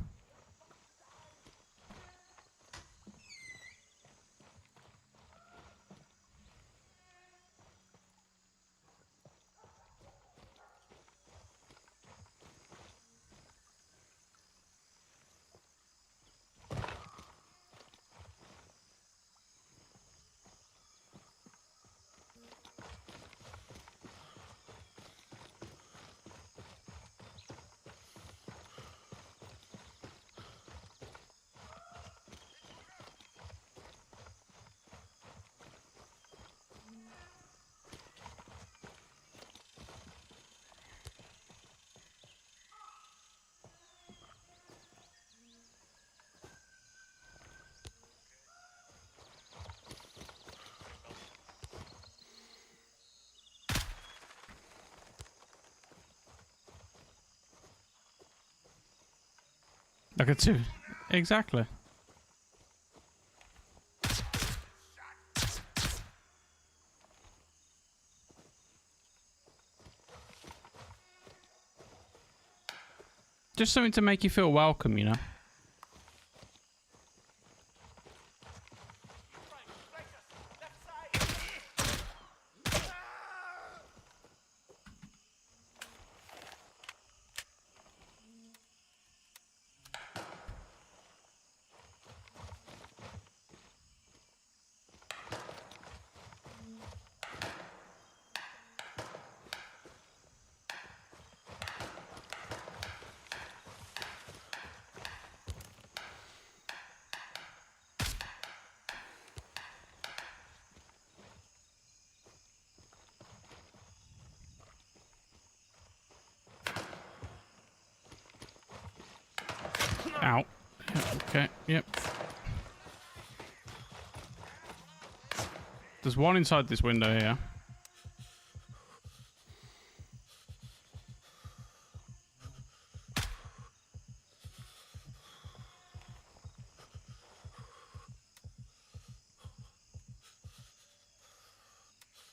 Look at two. Exactly. Just something to make you feel welcome, you know? Ow. Okay, yep. There's one inside this window here.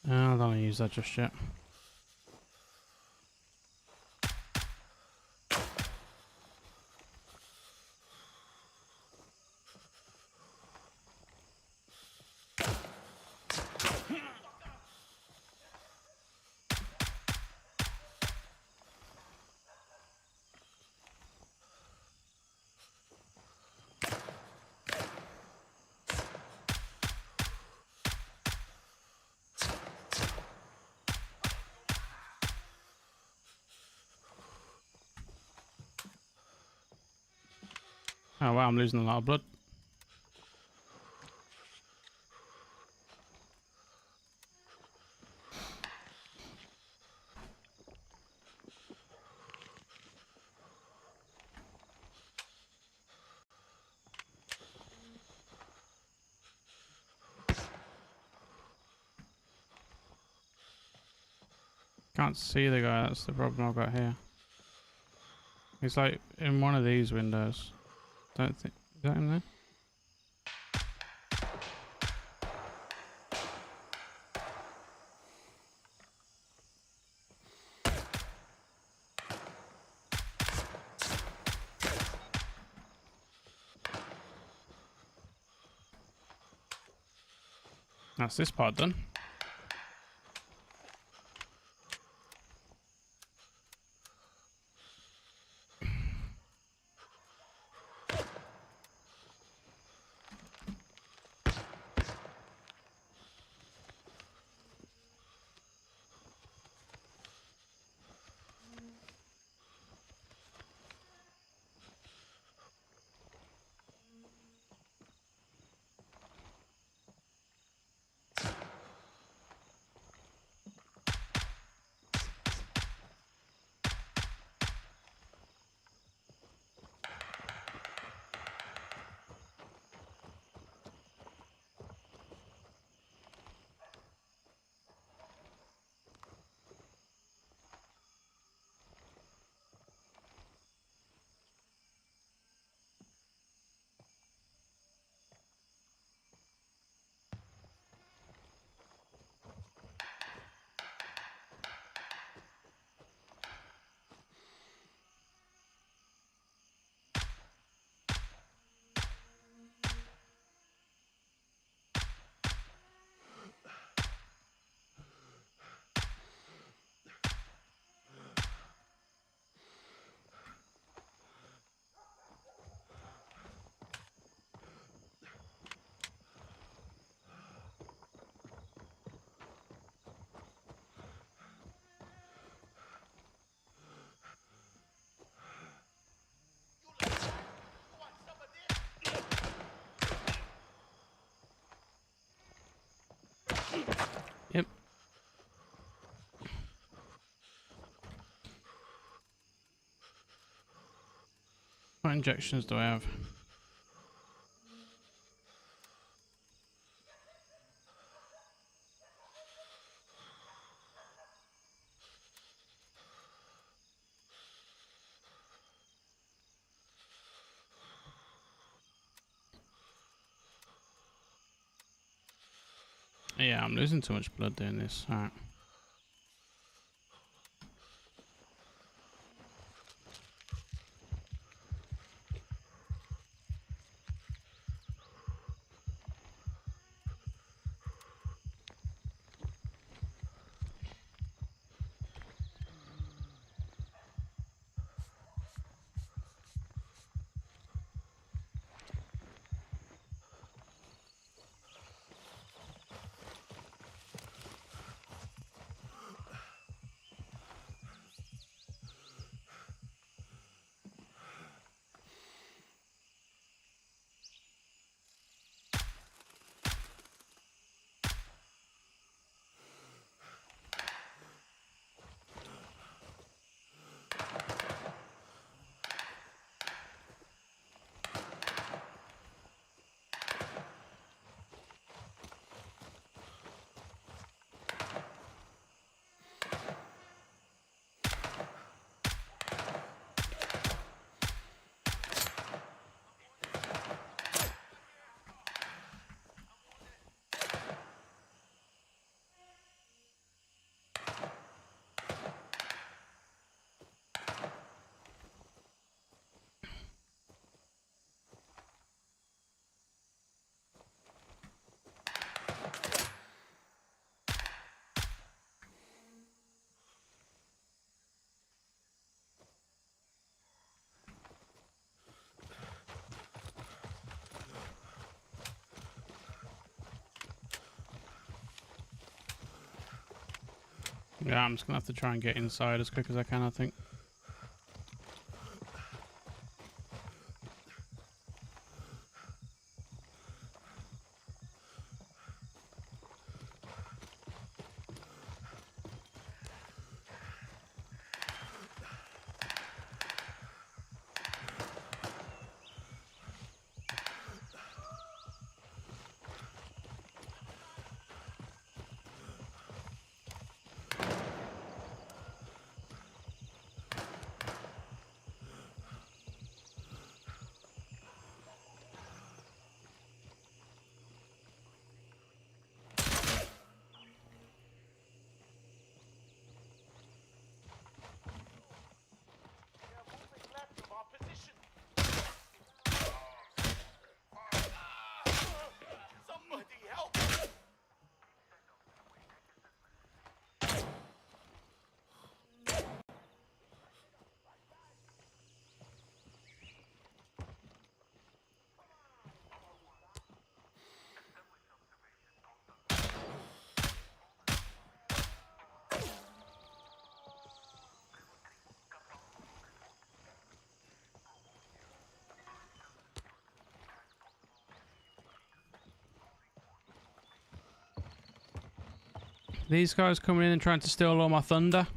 I don't want to use that just yet. Oh wow, I'm losing a lot of blood. Can't see the guy, that's the problem I've got here. He's like in one of these windows. Don't think, is that him there? That's this part done. Yep. What injections do I have? Yeah, I'm losing too much blood doing this. Alright. Yeah, I'm just gonna have to try and get inside as quick as I can, I think. These guys coming in and trying to steal all my thunder.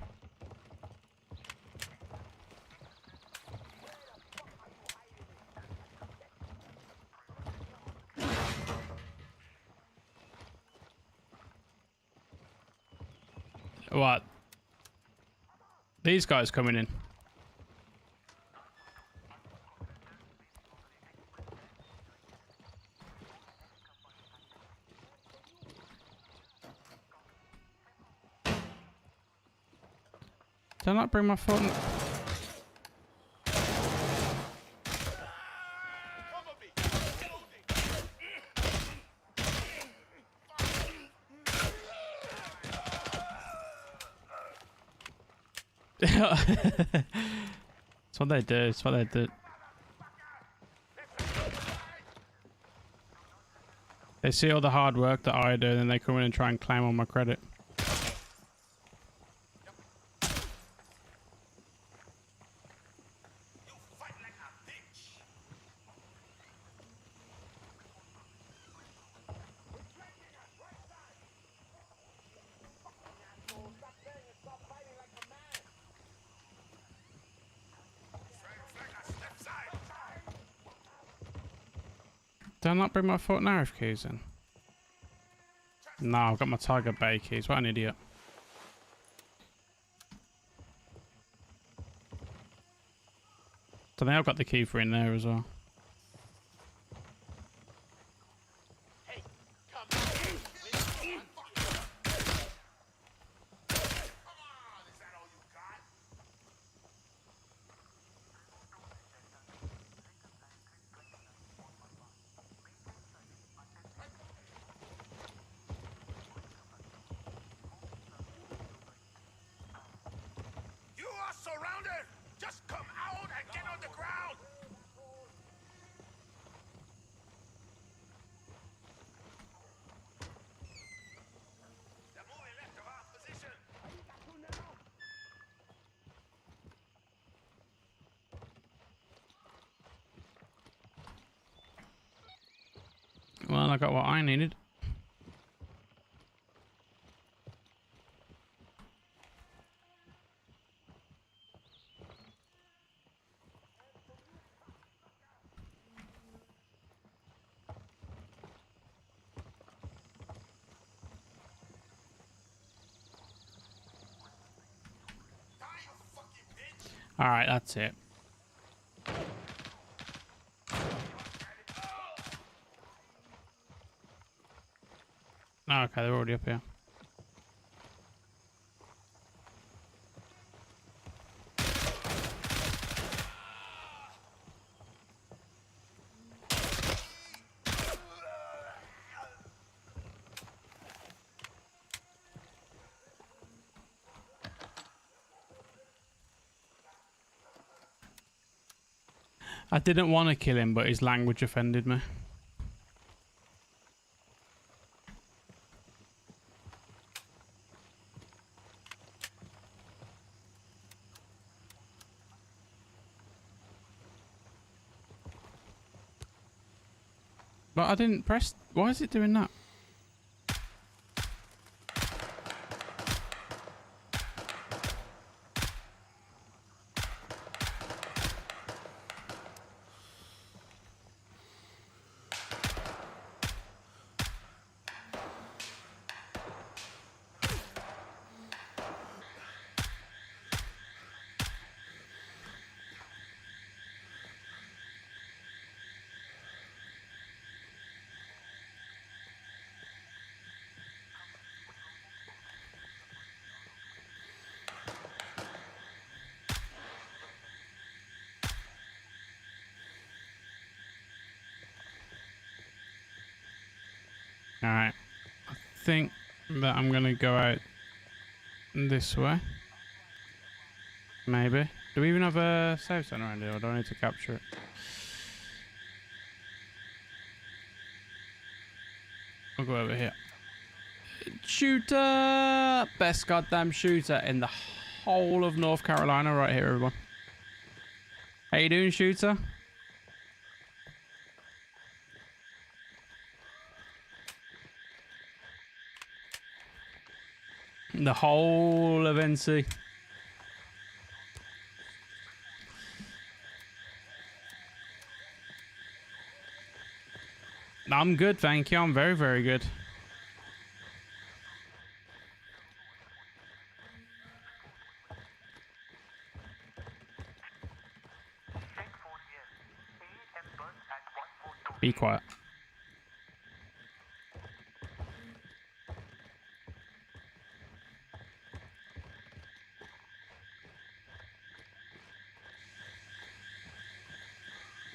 What? These guys coming in. Did I not bring my phone? That's what they do. It's what they do. They see all the hard work that I do, and then they come in and try and claim all my credit. Did I not bring my foot and arrow keys in? No, I've got my Tiger Bay keys. What an idiot. So I think I've got the key for in there as well. Surrounded! Just come out and get on the ground! They're moving left of our position. Well, I got what I needed. All right, that's it. Oh, okay, they're already up here. I didn't want to kill him, but his language offended me. But I didn't press. Why is it doing that? Alright. I think that I'm going to go out this way. Maybe. Do we even have a save zone around here, or do I need to capture it? I'll go over here. Shooter! Best goddamn shooter in the whole of North Carolina right here, everyone. How you doing, shooter? The whole of NC. I'm good, thank you. I'm very, very good. Be quiet.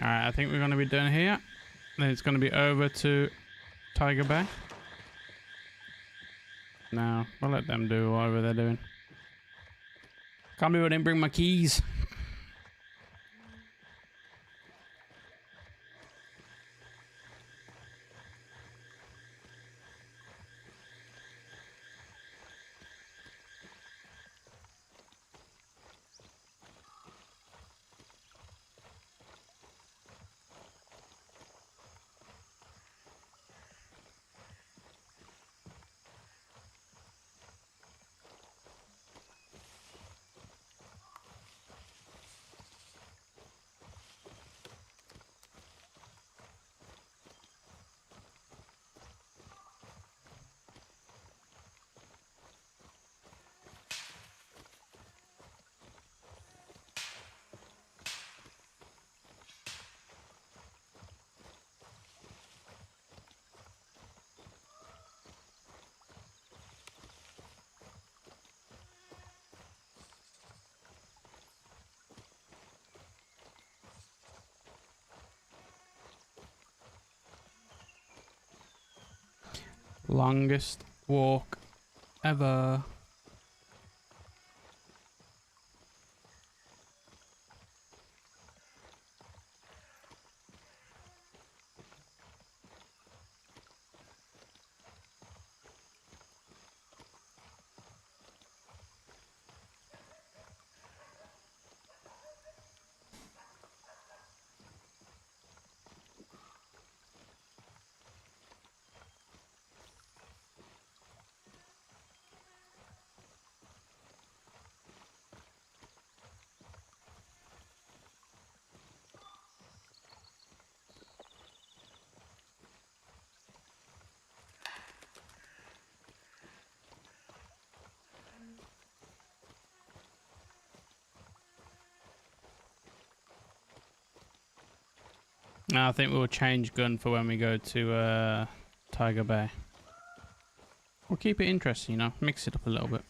Alright, I think we're going to be done here. Then it's going to be over to Tiger Bay. Now, we'll let them do whatever they're doing. Can't believe I didn't bring my keys. Longest walk ever. I think we'll change gun for when we go to Tiger Bay. We'll keep it interesting, you know, mix it up a little bit.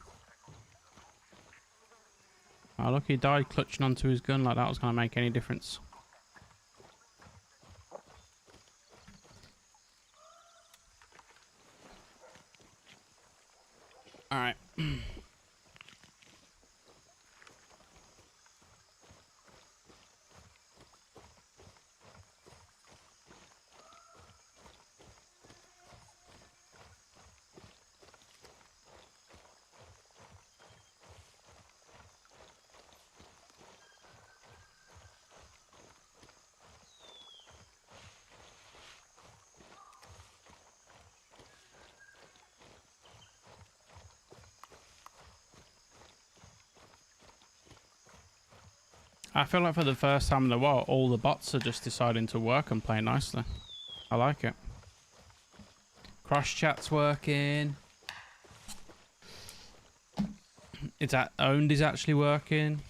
Oh, look, he died clutching onto his gun like that was going to make any difference. Alright. I feel like for the first time in a while, all the bots are just deciding to work and play nicely. I like it. Cross chat's working. It's owned is actually working.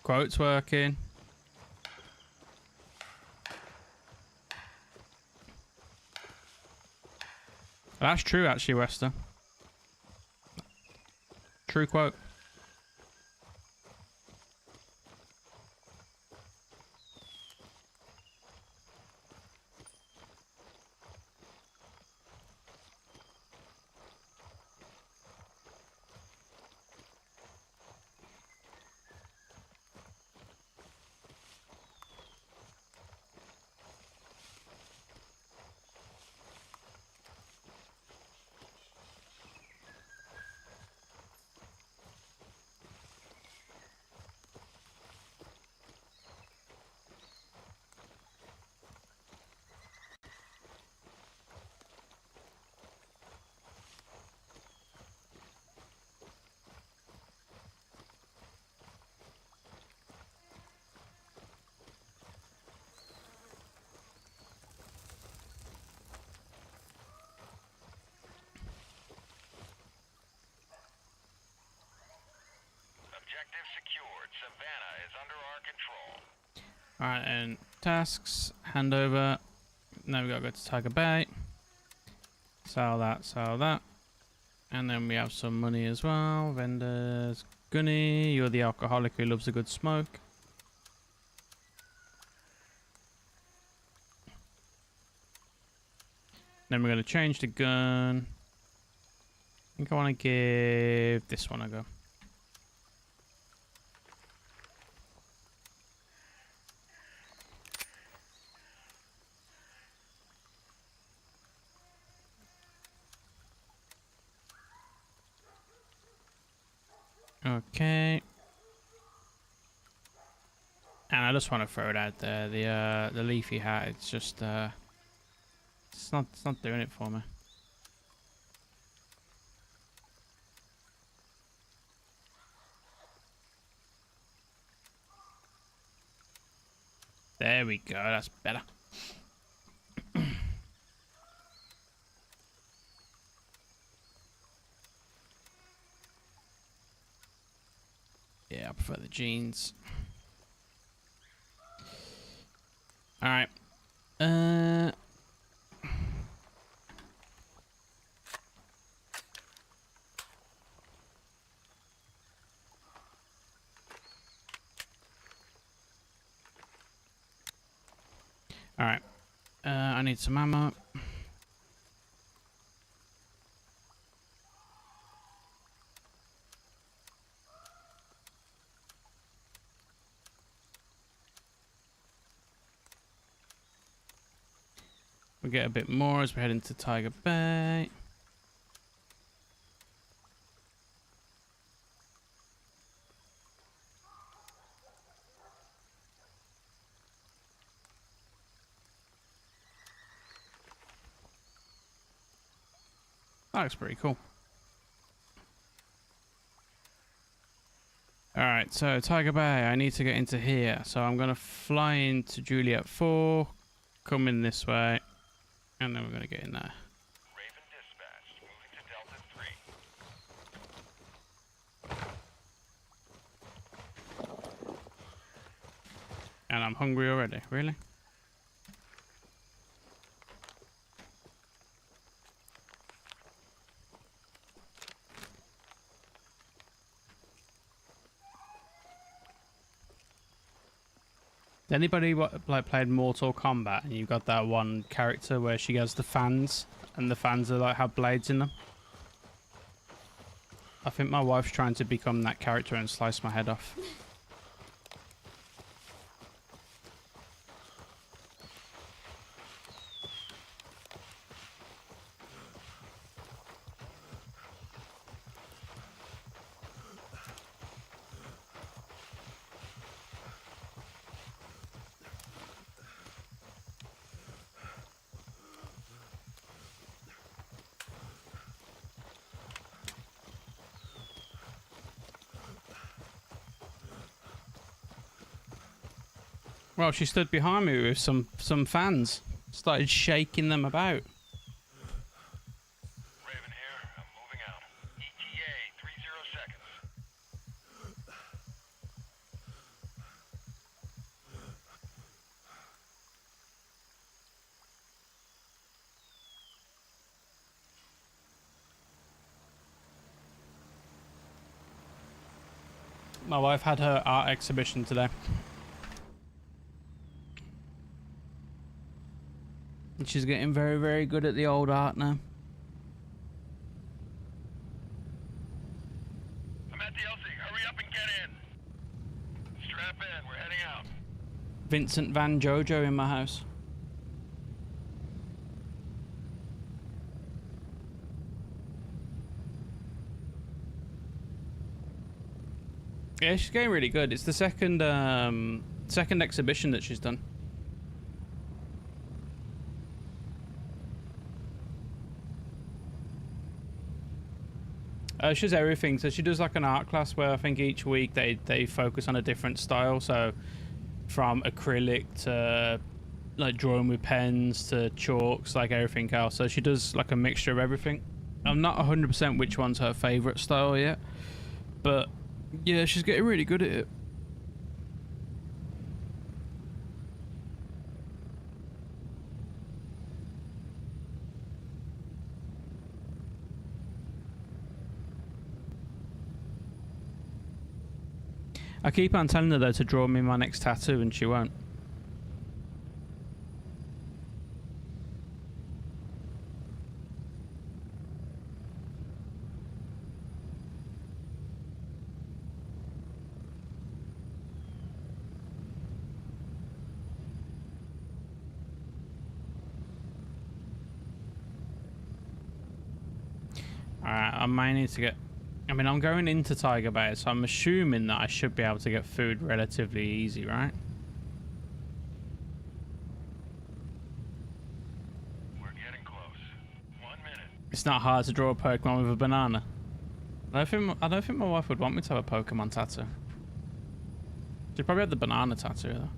Quote's working. That's true, actually, Wester. True quote. Objective secured. Savannah is under our control. Alright, and tasks, handover. Now we gotta go to Tiger Bay. Sell that, sell that. And then we have some money as well. Vendors. Gunny, you're the alcoholic who loves a good smoke. Then we're gonna change the gun. I think I wanna give this one a go. Okay. And I just want to throw it out there. The leafy hat. It's just it's not doing it for me. There we go. That's better. Yeah, I prefer the jeans. All right. All right. I need some ammo. We get a bit more as we head into Tiger Bay. That looks pretty cool. Alright, so Tiger Bay, I need to get into here. So I'm going to fly into Juliet 4, come in this way, and then we're going to get in there. Raven dispatched. Moving to Delta 3. And I'm hungry already, really? Anybody like played Mortal Kombat and you've got that one character where she has the fans and the fans are like have blades in them? I think my wife's trying to become that character and slice my head off. Well, she stood behind me with some fans. Started shaking them about. Raven here. I'm moving out. ETA 30 seconds. My wife had her art exhibition today. And she's getting very, very good at the old art now. I'm at the LC. Hurry up and get in. Strap in. We're heading out. Vincent Van Jojo in my house. Yeah, she's getting really good. It's the second exhibition that she's done. She does everything. So she does like an art class where I think each week they focus on a different style. So from acrylic to like drawing with pens to chalks, like everything else. So she does like a mixture of everything. I'm not 100% which one's her favorite style yet, but yeah, she's getting really good at it. I keep on telling her though to draw me my next tattoo and she won't. Alright, I might need to get... I mean, I'm going into Tiger Bay, so I'm assuming that I should be able to get food relatively easy, right? We're getting close. 1 minute. It's not hard to draw a Pokemon with a banana. I don't think my wife would want me to have a Pokemon tattoo. She'd probably have the banana tattoo though.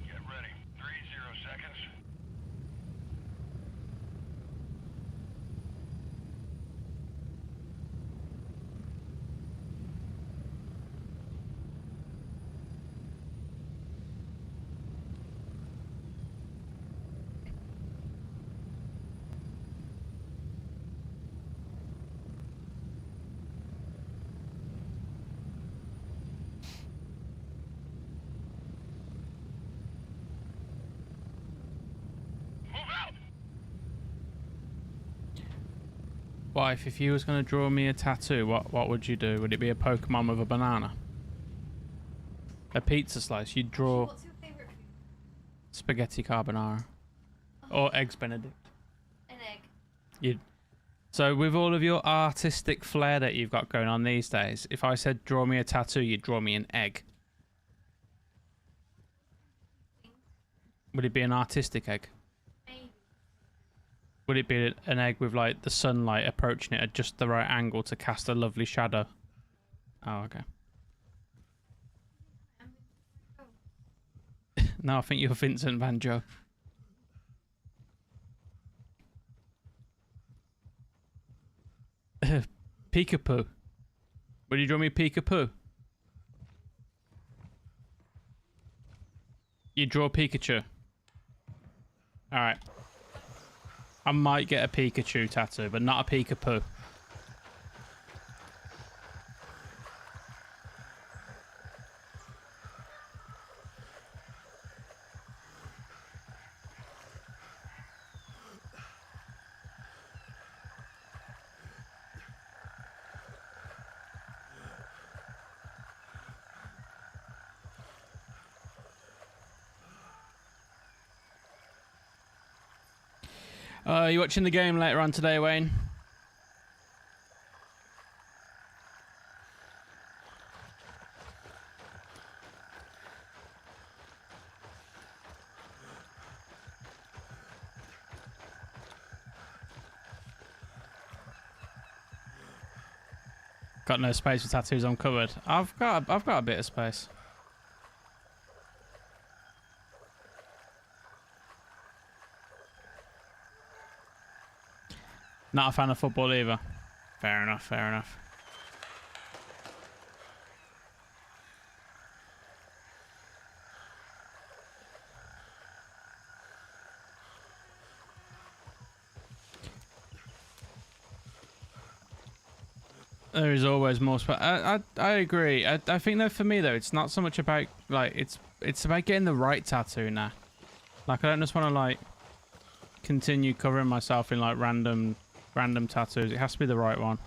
Get ready. 30 seconds. Move out. Wife, if you was going to draw me a tattoo, what would you do? Would it be a Pokemon with a banana? A pizza slice? You'd draw What's your favorite food? spaghetti carbonara. Or eggs benedict. An egg. You'd... So with all of your artistic flair that you've got going on these days, if I said draw me a tattoo, you'd draw me an egg. Would it be an artistic egg? Maybe. Would it be an egg with like the sunlight approaching it at just the right angle to cast a lovely shadow? Oh, okay. No, I think you're Vincent Van Gogh. Peekapoo. Would you draw me Peekapoo? You draw Pikachu. Alright. I might get a Pikachu tattoo, but not a Peekapoo. You watching the game later on today, Wayne? Got no space for tattoos on cupboard. I've got a bit of space. Not a fan of football either. Fair enough, fair enough. There is always more space. I agree. I think though for me though, it's not so much about like it's about getting the right tattoo now. Like I don't just want to like continue covering myself in like random tattoos. It has to be the right one.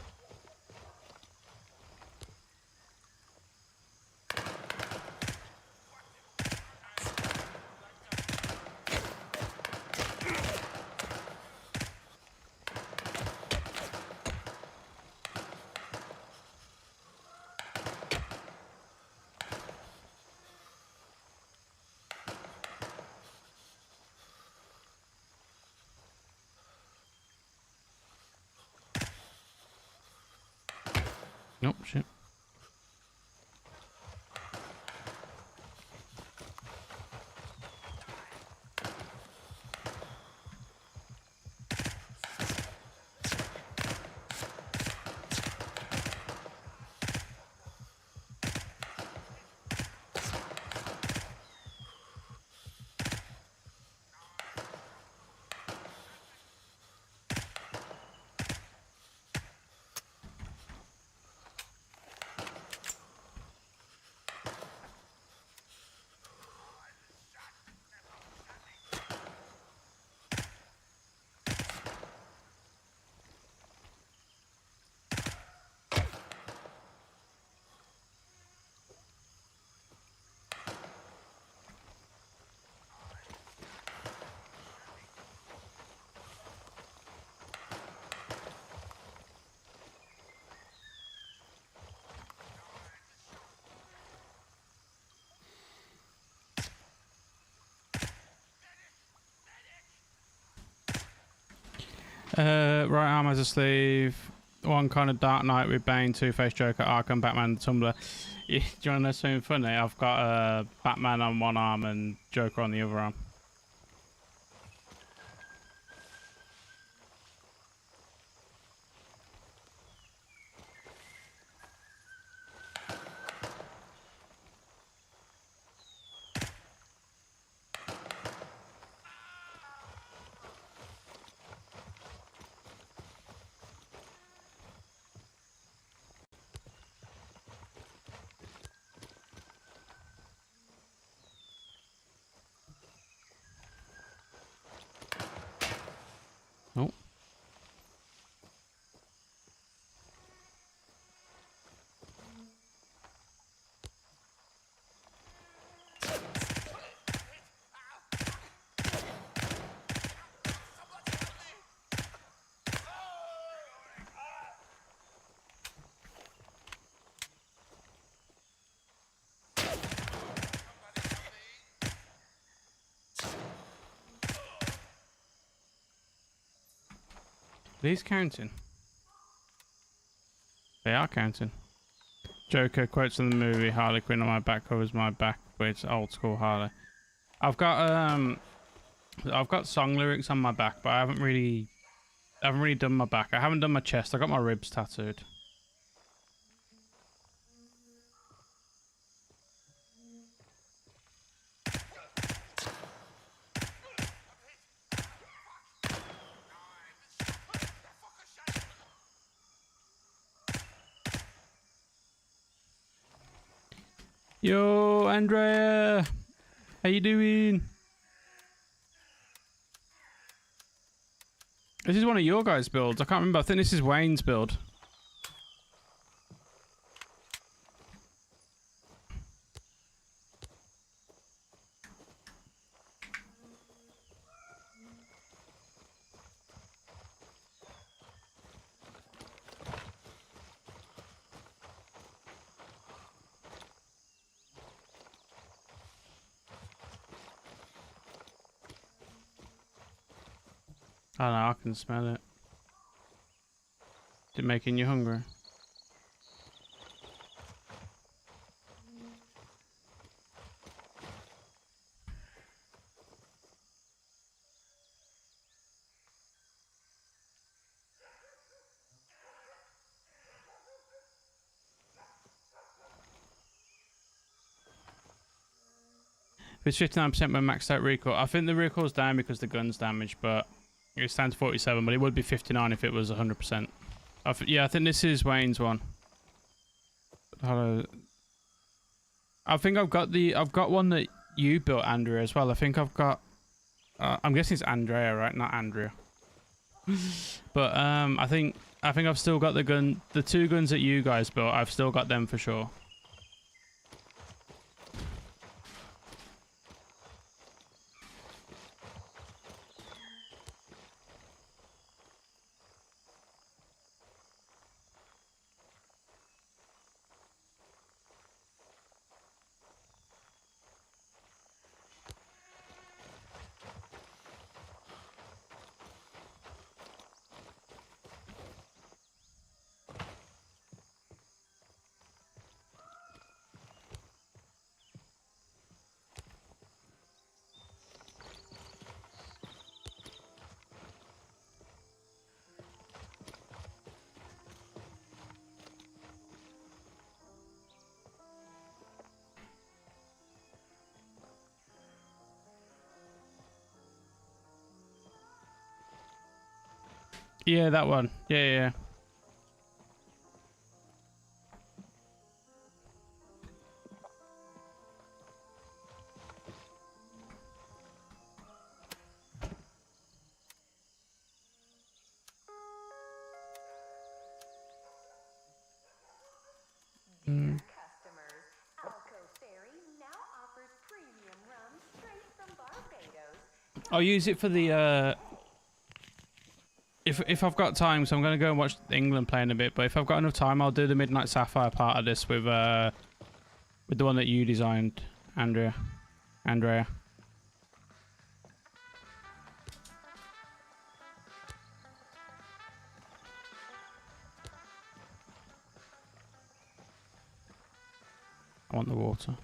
Nope, shit. Right arm as a sleeve. One kind of Dark Knight with Bane, Two-Face, Joker, Arkham, Batman, Tumblr. Yeah, do you want to know something funny? I've got Batman on one arm and Joker on the other arm. Oh. These counting? They are counting. Joker quotes from the movie Harley Quinn on my back covers my back, but it's old school Harley. I've got song lyrics on my back, but I haven't really done my back. I haven't done my chest. I got my ribs tattooed. Yo, Andrea, how you doing? This is one of your guys' builds. I can't remember. I think this is Wayne's build. I don't know, I can smell it. Is it making you hungry? It's 59% when maxed out recoil. I think the recoil's down because the gun's damaged, but it's down to 47, but it would be 59 if it was 100%. Yeah, I think this is Wayne's one. Hello. I think I've got one that you built, Andrea, as well. I think I've got, I'm guessing it's Andrea, right? Not Andrea. But I think I've still got the 2 guns that you guys built. I've still got them for sure. Yeah, that one. Yeah. I'll use it for the if I've got time, so I'm gonna go and watch England playing a bit, but if I've got enough time I'll do the Midnight Sapphire part of this with the one that you designed, Andrea. I want the water.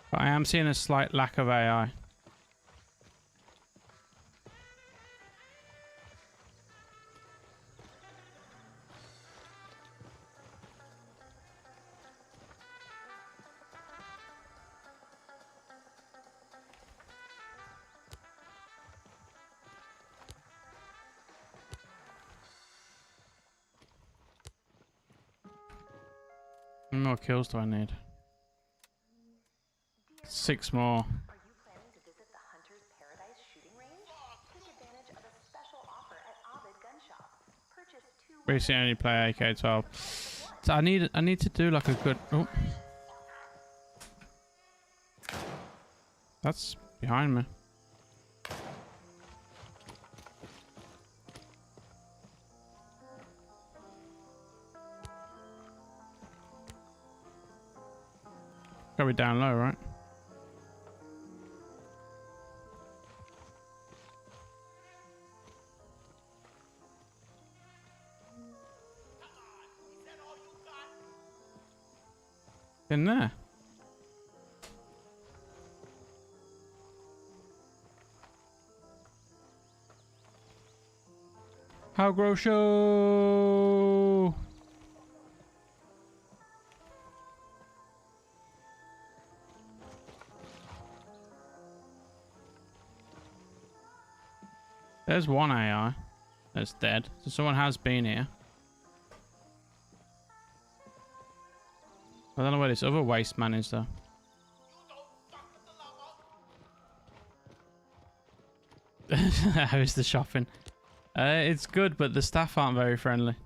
But I am seeing a slight lack of AI. How many more kills do I need? 6 more. Are you planning to visit the Hunter's Paradise shooting range? Take advantage of a special offer at Ovid Gun Shop. Purchase 2 Recently only play AK-12. So I need to do like a good... Oh. That's behind me. Gotta be down low, right? In there. How grow show? There's one AI that's dead. So someone has been here. I don't know where this other waste man is though. How is the shopping? It's good, but the staff aren't very friendly.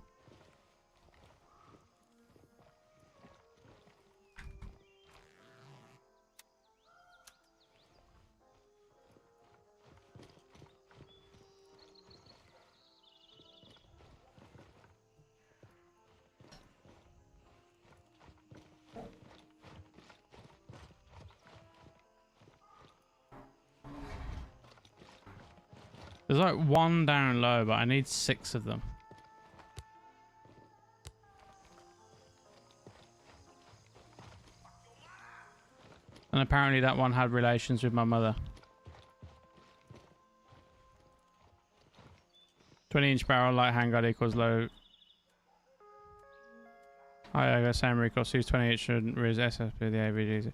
There's like one down low, but I need 6 of them. And apparently that one had relations with my mother. 20-inch barrel, light handgun equals low. I got same recoil. Use 28 shouldn't use SSP the AVGs.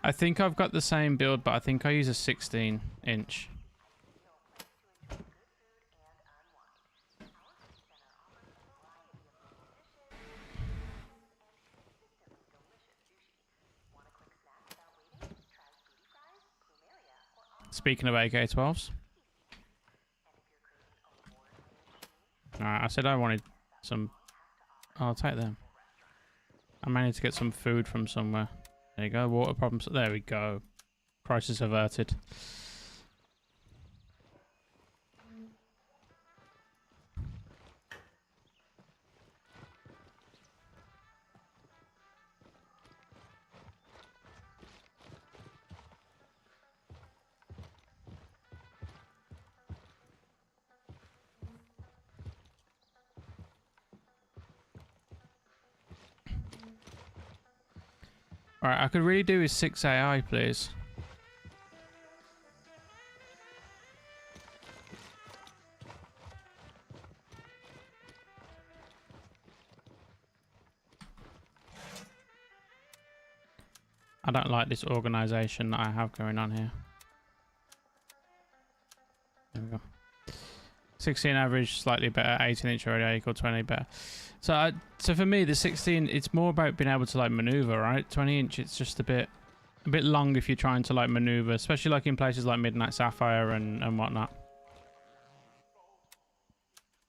I think I've got the same build, but I think I use a 16-inch. Speaking of AK-12s. Alright, I said I wanted some. I'll take them. I managed to get some food from somewhere. There you go, water problems. There we go. Crisis averted. Alright, I could really do with 6 AI, please. I don't like this organization that I have going on here. There we go. 16 average, slightly better. 18-inch already equal 20 better. So, so for me, the 16, it's more about being able to like maneuver, right? 20-inch, it's just a bit long if you're trying to like maneuver, especially like in places like Midnight Sapphire and whatnot.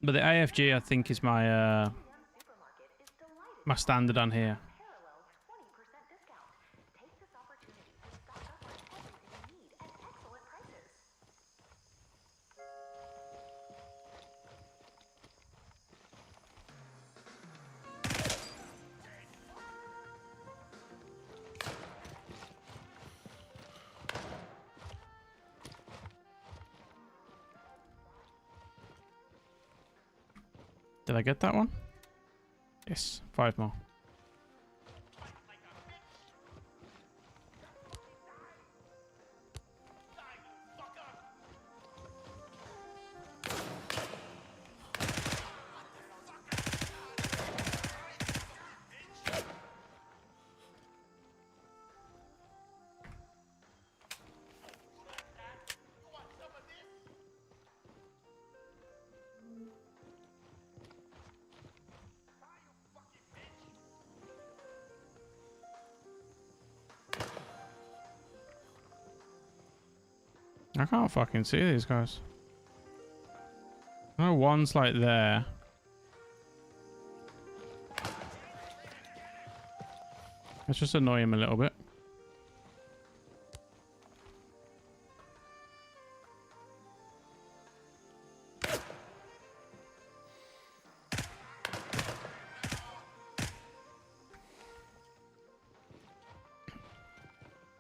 But the AFG, I think, is my my standard on here. Did I get that one? Yes, 5 more. I can't fucking see these guys. I know one's like there. Let's just annoy him a little bit.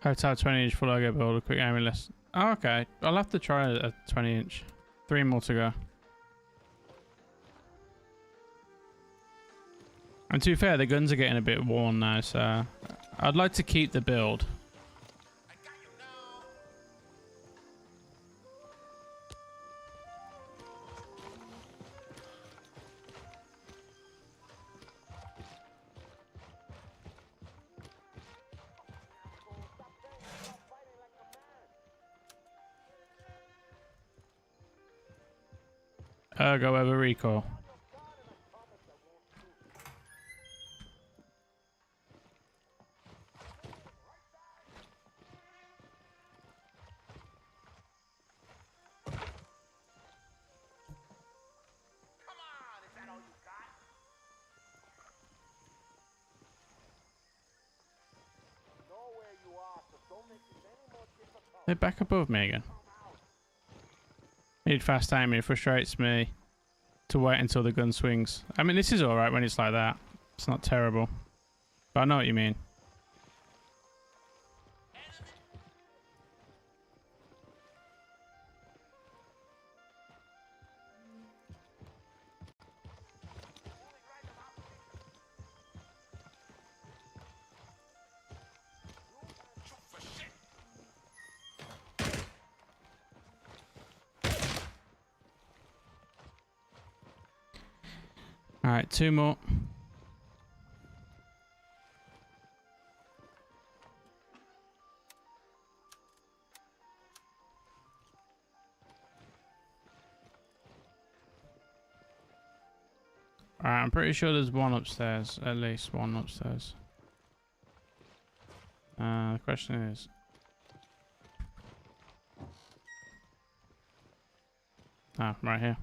Hotel 20-inch full logo build, a quick aiming list. Oh, okay. I'll have to try a 20-inch. 3 more to go. And to be fair, the guns are getting a bit worn now, so I'd like to keep the build. Go over recoil. They're back above me again. Need fast aiming. It frustrates me to wait until the gun swings. I mean, this is alright when it's like that. It's not terrible. But I know what you mean. Alright, 2 more. Alright, I'm pretty sure there's one upstairs. At least one upstairs. The question is... Ah, right here.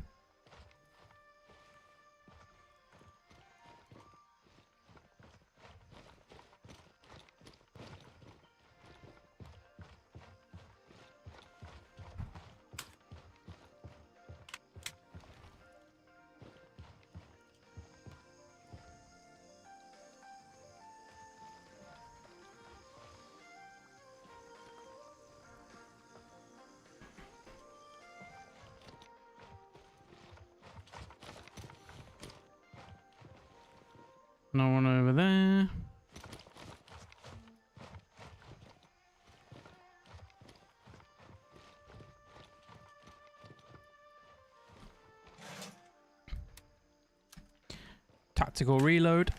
No one over there. Tactical reload.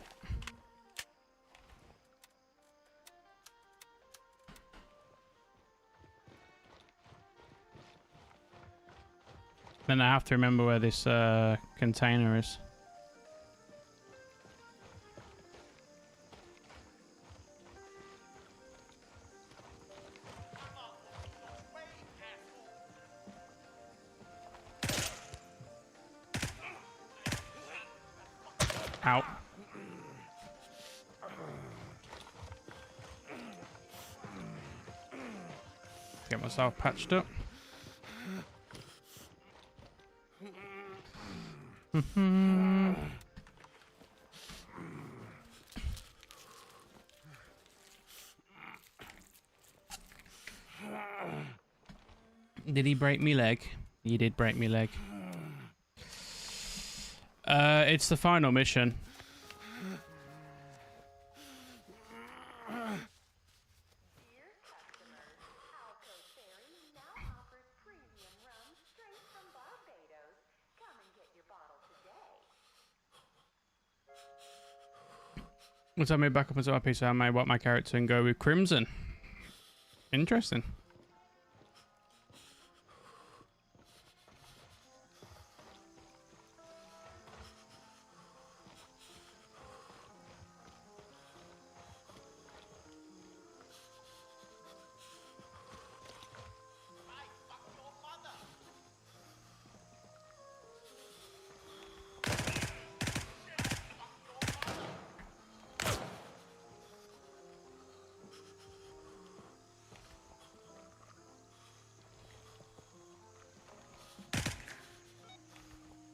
Then I have to remember where this container is. Out. Get myself patched up. Did he break me leg? He did break me leg. It's the final mission. Dear customers, Alco Ferry now offers premium rum straight from Barbados. Come and get your bottle today. Let's have me back up into my piece. I may want my character and go with Crimson. Interesting.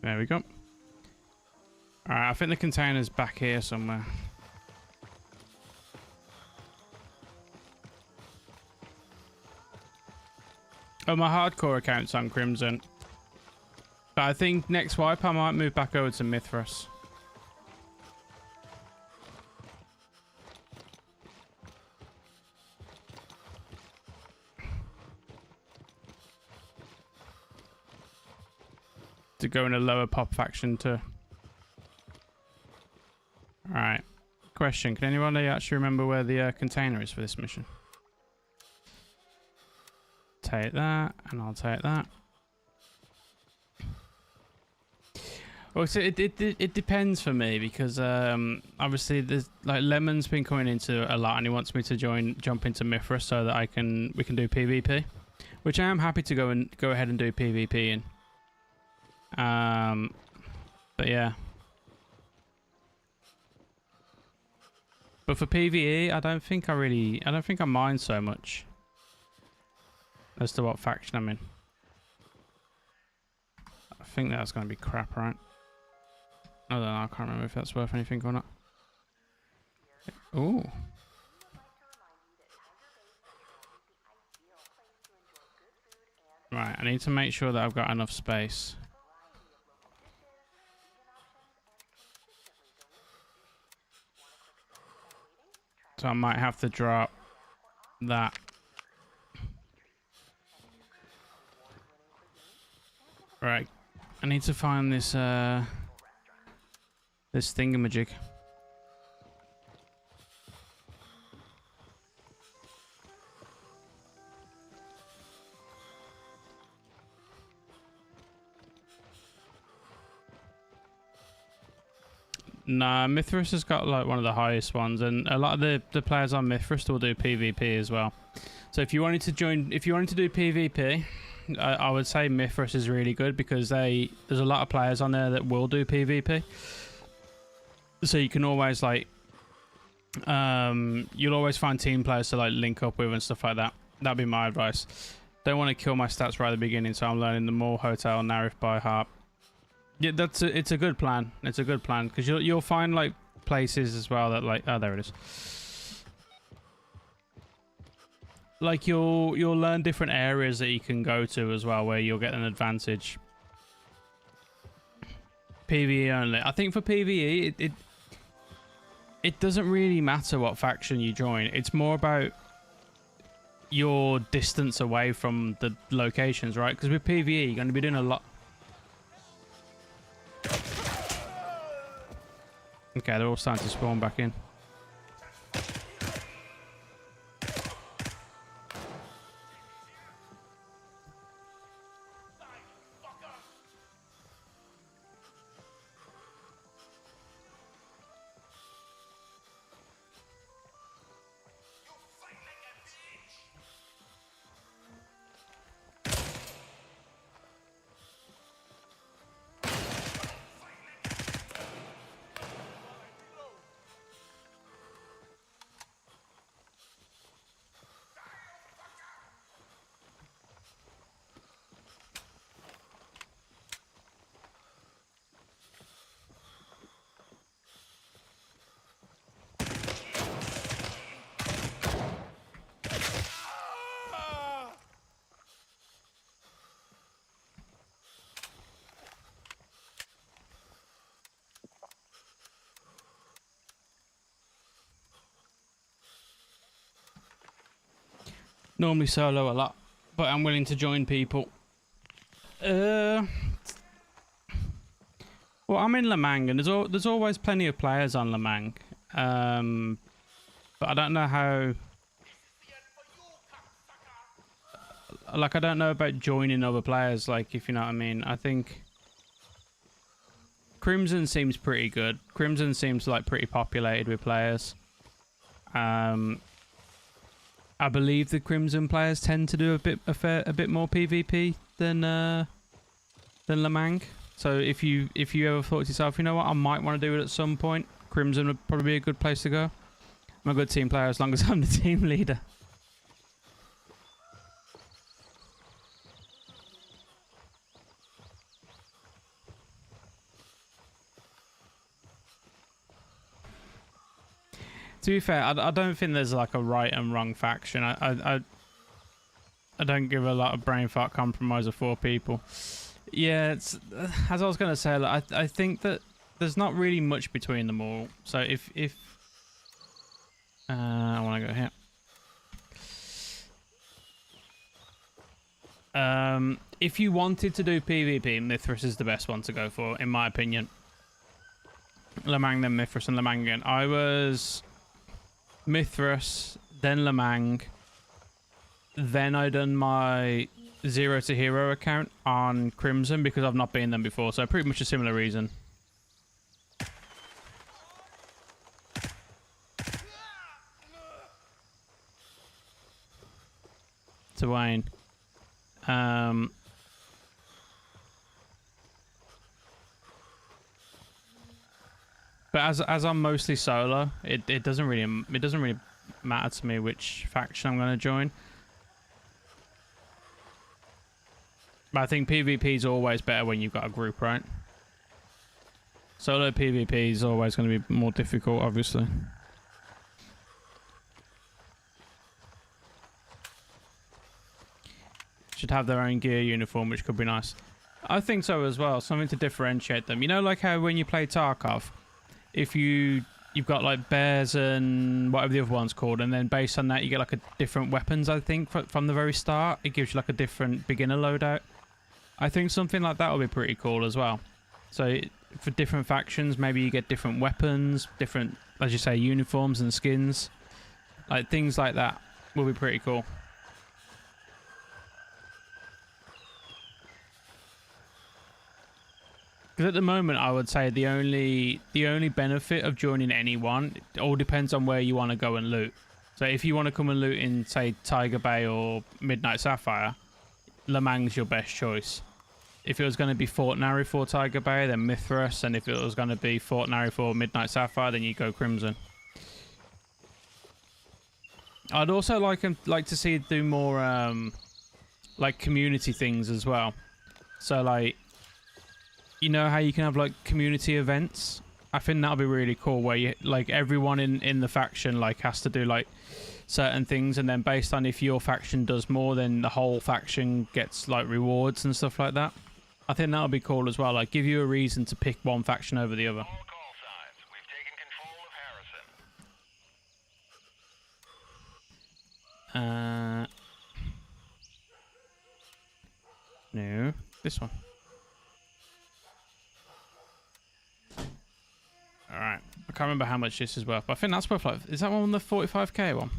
There we go. Alright, I think the container's back here somewhere. Oh, my hardcore account's on Crimson. But I think next wipe I might move back over to Mithras. To go in a lower pop faction too. Alright. Question, can anybody actually remember where the container is for this mission? Take that, and I'll take that. Well, so it depends for me because obviously there's like Lemon's been coming into a lot and he wants me to jump into Mithras so that we can do PvP, which I am happy to go ahead and do PvP in. But yeah. But for PvE, I don't think I mind so much as to what faction I'm in. I think that's going to be crap, right? I don't know, I can't remember if that's worth anything or not. Ooh. Right, I need to make sure that I've got enough space. So I might have to drop that. Right, I need to find this this thingamajig. Nah, Mithras has got like one of the highest ones, and a lot of the players on Mithras will do PvP as well. So if you wanted to join, if you wanted to do PvP, I would say Mithras is really good because there's a lot of players on there that will do PvP. So you can always like, you'll always find team players to like link up with and stuff like that. That'd be my advice. Don't want to kill my stats right at the beginning, so I'm learning the Mall Hotel Narif by heart. Yeah, it's a good plan. It's a good plan because you'll find like places as well that like, oh, there it is. Like you'll learn different areas that you can go to as well where you'll get an advantage. PvE only. I think for PvE it doesn't really matter what faction you join. It's more about your distance away from the locations, right? Because with PvE you're going to be doing a lot. Okay, they're all starting to spawn back in. Normally solo a lot, but I'm willing to join people. Well, I'm in Lemang, and there's always plenty of players on Lemang. But I don't know how. Like, I don't know about joining other players. Like, if you know what I mean. I think Crimson seems pretty good. Crimson seems like pretty populated with players. I believe the Crimson players tend to do a bit more PvP than Lemang. So if you ever thought to yourself, you know what, I might want to do it at some point, Crimson would probably be a good place to go. I'm a good team player as long as I'm the team leader. To be fair, I don't think there's like a right and wrong faction. I don't give a lot of brain fart compromise of 4 people. Yeah, it's as I was gonna say. Like, I think that there's not really much between them all. So if I want to go here. If you wanted to do PvP, Mithras is the best one to go for, in my opinion. Lemang, then Mithras, and Lemang again. I was Mithras, then Lemang, then I done my 0 to Hero account on Crimson because I've not been them before, so pretty much a similar reason. To Wayne. But as I'm mostly solo, it doesn't really matter to me which faction I'm going to join. But I think PvP is always better when you've got a group, right? Solo PvP is always going to be more difficult, obviously. Should have their own gear uniform, which could be nice. I think so as well. Something to differentiate them. You know, like how when you play Tarkov, if you've got like bears and whatever the other one's called, and then based on that you get like a different weapons. I think from the very start, it gives you like a different beginner loadout. I think something like that will be pretty cool as well. So for different factions. Maybe you get different weapons, different, as you say, uniforms and skins. Like things like that will be pretty cool. Because at the moment, I would say the only benefit of joining anyone, it all depends on where you want to go and loot. So if you want to come and loot in, say, Tiger Bay or Midnight Sapphire, Le Mans your best choice. If it was going to be Fort Nari for Tiger Bay, then Mithras, and if it was going to be Fort Nari for Midnight Sapphire, then you go Crimson. I'd also like to see it do more like community things as well. So like, you know how you can have like community events? I think that'll be really cool where you like everyone in the faction like has to do like certain things, and then based on if your faction does more, then the whole faction gets like rewards and stuff like that. I think that'll be cool as well, like give you a reason to pick one faction over the other. All call signs. We've taken control of Harrison. No, this one. Alright, I can't remember how much this is worth, but I think that's worth like, is that one the 45k one?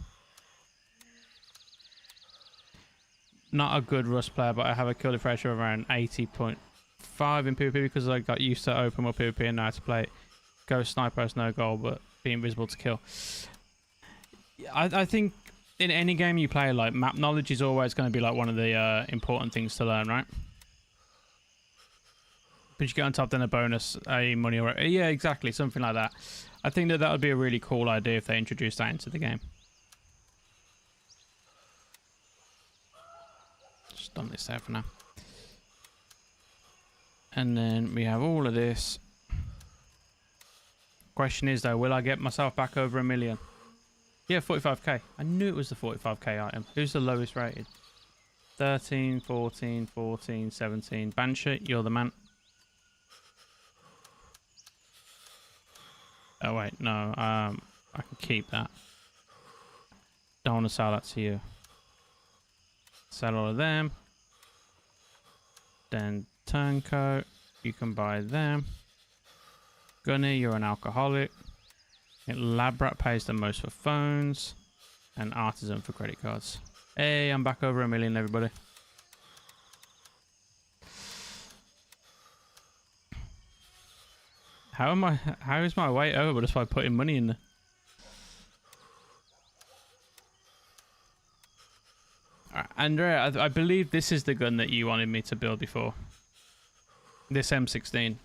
Not a good Rust player, but I have a kill differential of around 80.5 in PvP because I got used to open world PvP and now to play Ghost Sniper as no goal, but be invisible to kill. I think in any game you play, like map knowledge is always going to be like one of the important things to learn, right? But you get on top, then a bonus, a money, or yeah, exactly, something like that. I think that would be a really cool idea if they introduced that into the game. Just dump this there for now. And then we have all of this. Question is though, will I get myself back over 1 million? Yeah, 45k. I knew it was the 45k item. Who's the lowest rated? 13, 14, 14, 17. Banshee, you're the man. Oh wait, no, I can keep that. Don't want to sell that to you. Sell all of them. Then Turncoat, you can buy them. Gunny, you're an alcoholic. Lab Rat pays the most for phones. And Artisan for credit cards. Hey, I'm back over 1 million, everybody. How is my weight over just by putting money in there? Andrea, I believe this is the gun that you wanted me to build before. This M16.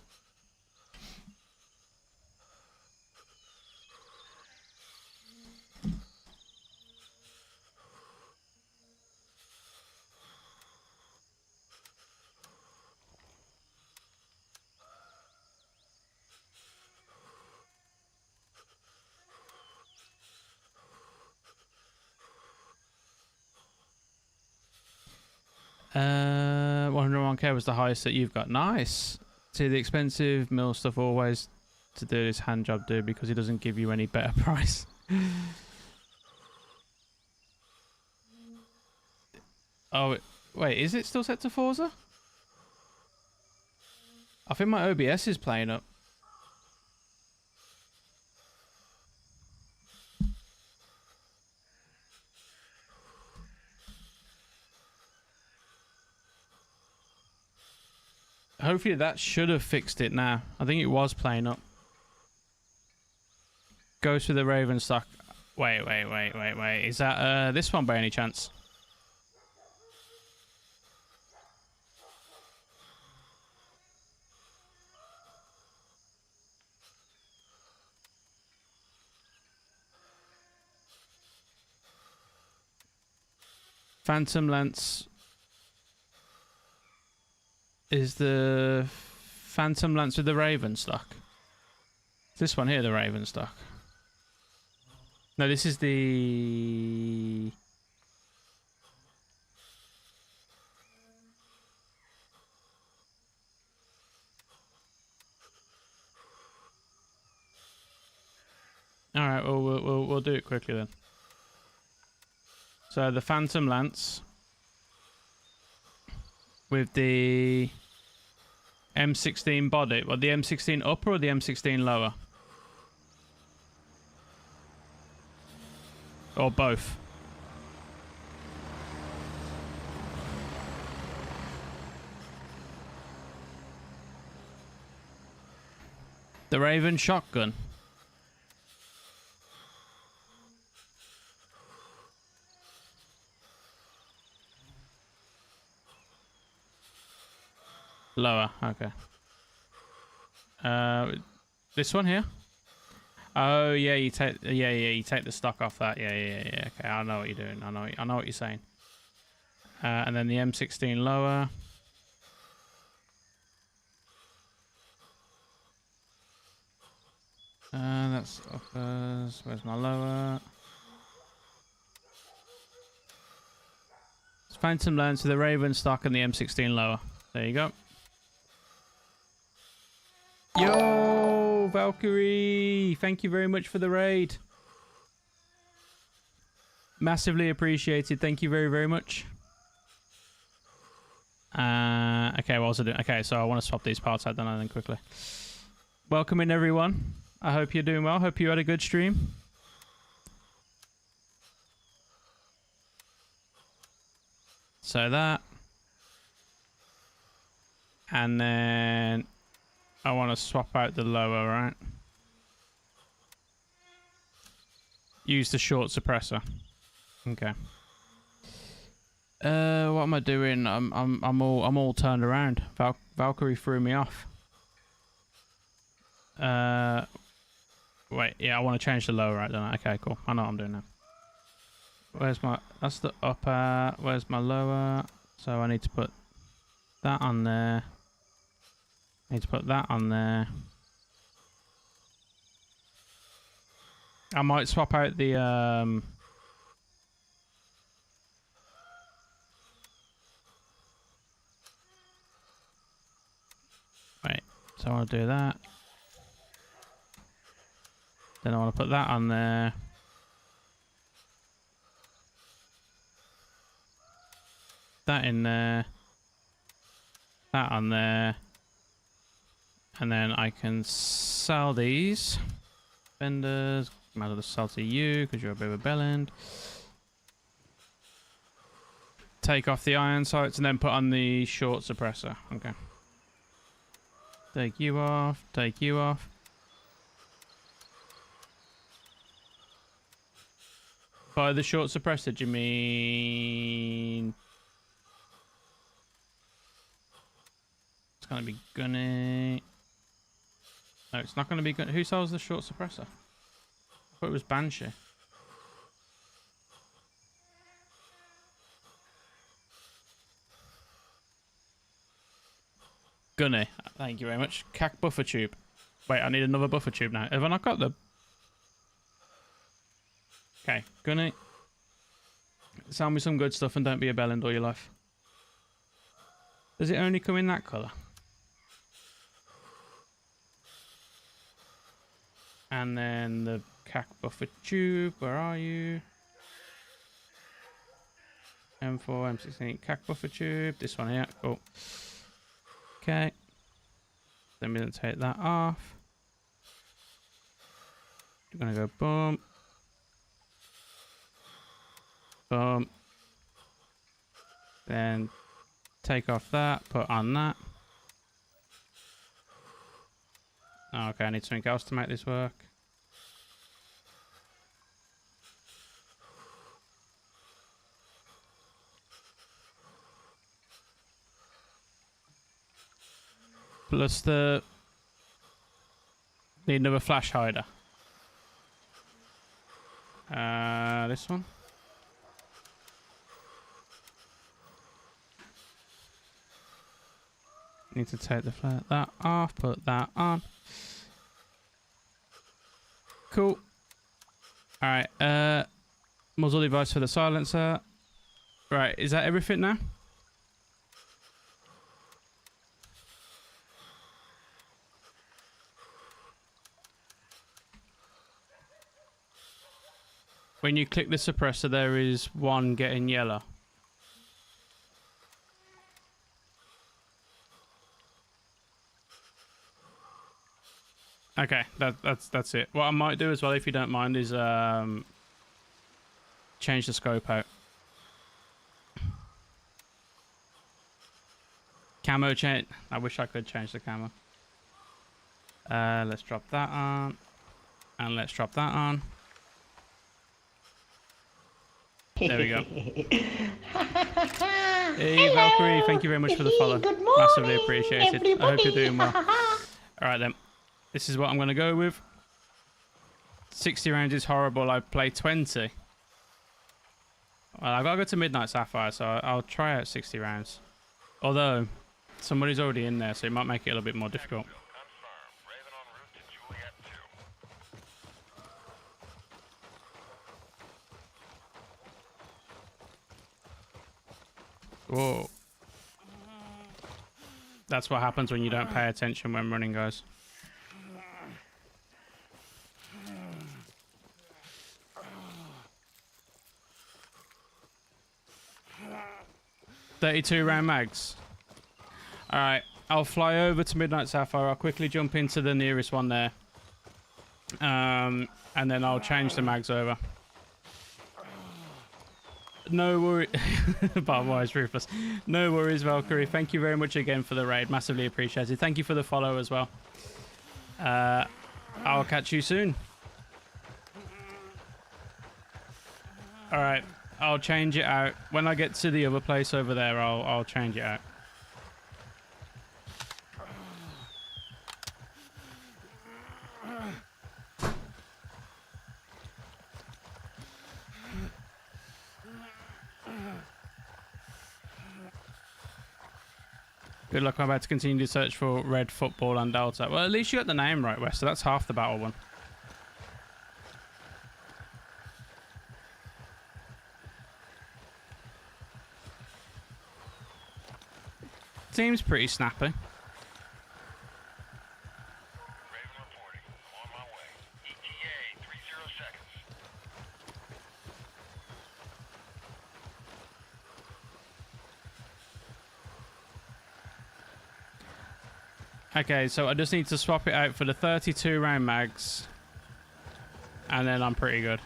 Uh, 101k was the highest that you've got. Nice. See, the expensive mill stuff always to do this hand job do because he doesn't give you any better price. Oh, wait, is it still set to Forza? I think my OBS is playing up. Hopefully that should have fixed it now. I think it was playing up. Goes for the Raven stock. Wait. Is that this one by any chance? Phantom Lance. Is the Phantom Lance with the Raven stock? This one here, the Raven stock. No, this is the... All right, well, we'll do it quickly then. So the Phantom Lance with the M16 body. Well, the M16 upper or the M16 lower? Or both? The Raven shotgun. Lower, okay. This one here? Oh yeah, you take you take the stock off that. Yeah. Okay, I know what you're doing. I know what you're saying. And then the M16 lower. That's uppers. Where's my lower? Let's find some lands for the Raven stock and the M16 lower. There you go. Yo, Valkyrie! Thank you very much for the raid. Massively appreciated. Thank you very, very much. Okay, what was I doing? Okay, so I want to swap these parts out then quickly. Welcome in, everyone. I hope you're doing well. Hope you had a good stream. So that. And then I want to swap out the lower, right? Use the short suppressor. Okay. What am I doing? I'm all turned around. Valkyrie threw me off. Wait, yeah, I want to change the lower, right? Don't I? Okay, cool. I know what I'm doing now. Where's my? That's the upper. Where's my lower? So I need to put that on there. I need to put that on there. I might swap out the Wait, so I want to do that. Then I want to put that on there. That in there. That on there. And then I can sell these. Vendors. Might as well sell to you because you're a bit of a bellend. Take off the iron sights and then put on the short suppressor. Okay. Take you off. Take you off. By the short suppressor, do you mean... It's going to be gunny. No, it's not going to be gunny. Who sells the short suppressor? I thought it was Banshee. Gunny. Thank you very much. Cack buffer tube. Wait, I need another buffer tube now. Have I not got them? Okay, Gunny. Sell me some good stuff and don't be a bellend all your life. Does it only come in that colour? And then the cack buffer tube. Where are you? M4, M16 cack buffer tube. This one here. Cool. Okay. Then we're going to take that off. We're going to go boom. Boom. Then take off that, put on that. Oh, okay, I need something else to make this work. Plus the... Need another flash hider. This one. Need to take that off, put that on. Cool. Alright, muzzle device for the silencer. Right, is that everything now? When you click the suppressor, there is one getting yellow. Okay, that's it. What I might do as well, if you don't mind, is change the scope out. Camo change. I wish I could change the camo. Let's drop that on, and let's drop that on. There we go. Hey Valkyrie, thank you very much for the follow. Good morning, Massively appreciated. everybody. I hope you're doing well. All right then. This is what I'm going to go with. 60 rounds is horrible. I play 20. Well, I've got to go to Midnight Sapphire, so I'll try out 60 rounds. Although, somebody's already in there, so it might make it a little bit more difficult. Confirmed. Raven en route to Juliet 2. Whoa. That's what happens when you don't pay attention when running, guys. .32 round mags. Alright, I'll fly over to Midnight Sapphire. I'll quickly jump into the nearest one there. And then I'll change the mags over. No worries. Barbed Wire's ruthless. No worries, Valkyrie. Thank you very much again for the raid. Massively appreciated. Thank you for the follow as well. I'll catch you soon. Alright. I'll change it out. When I get to the other place over there, I'll change it out. Good luck. I'm about to continue to search for red football and Delta. Well, at least you got the name right, Wes, so that's half the battle won. Seems pretty snappy. Raven reporting. I'm on my way. ETA 30 seconds. Okay, so I just need to swap it out for the 32 round mags. And then I'm pretty good.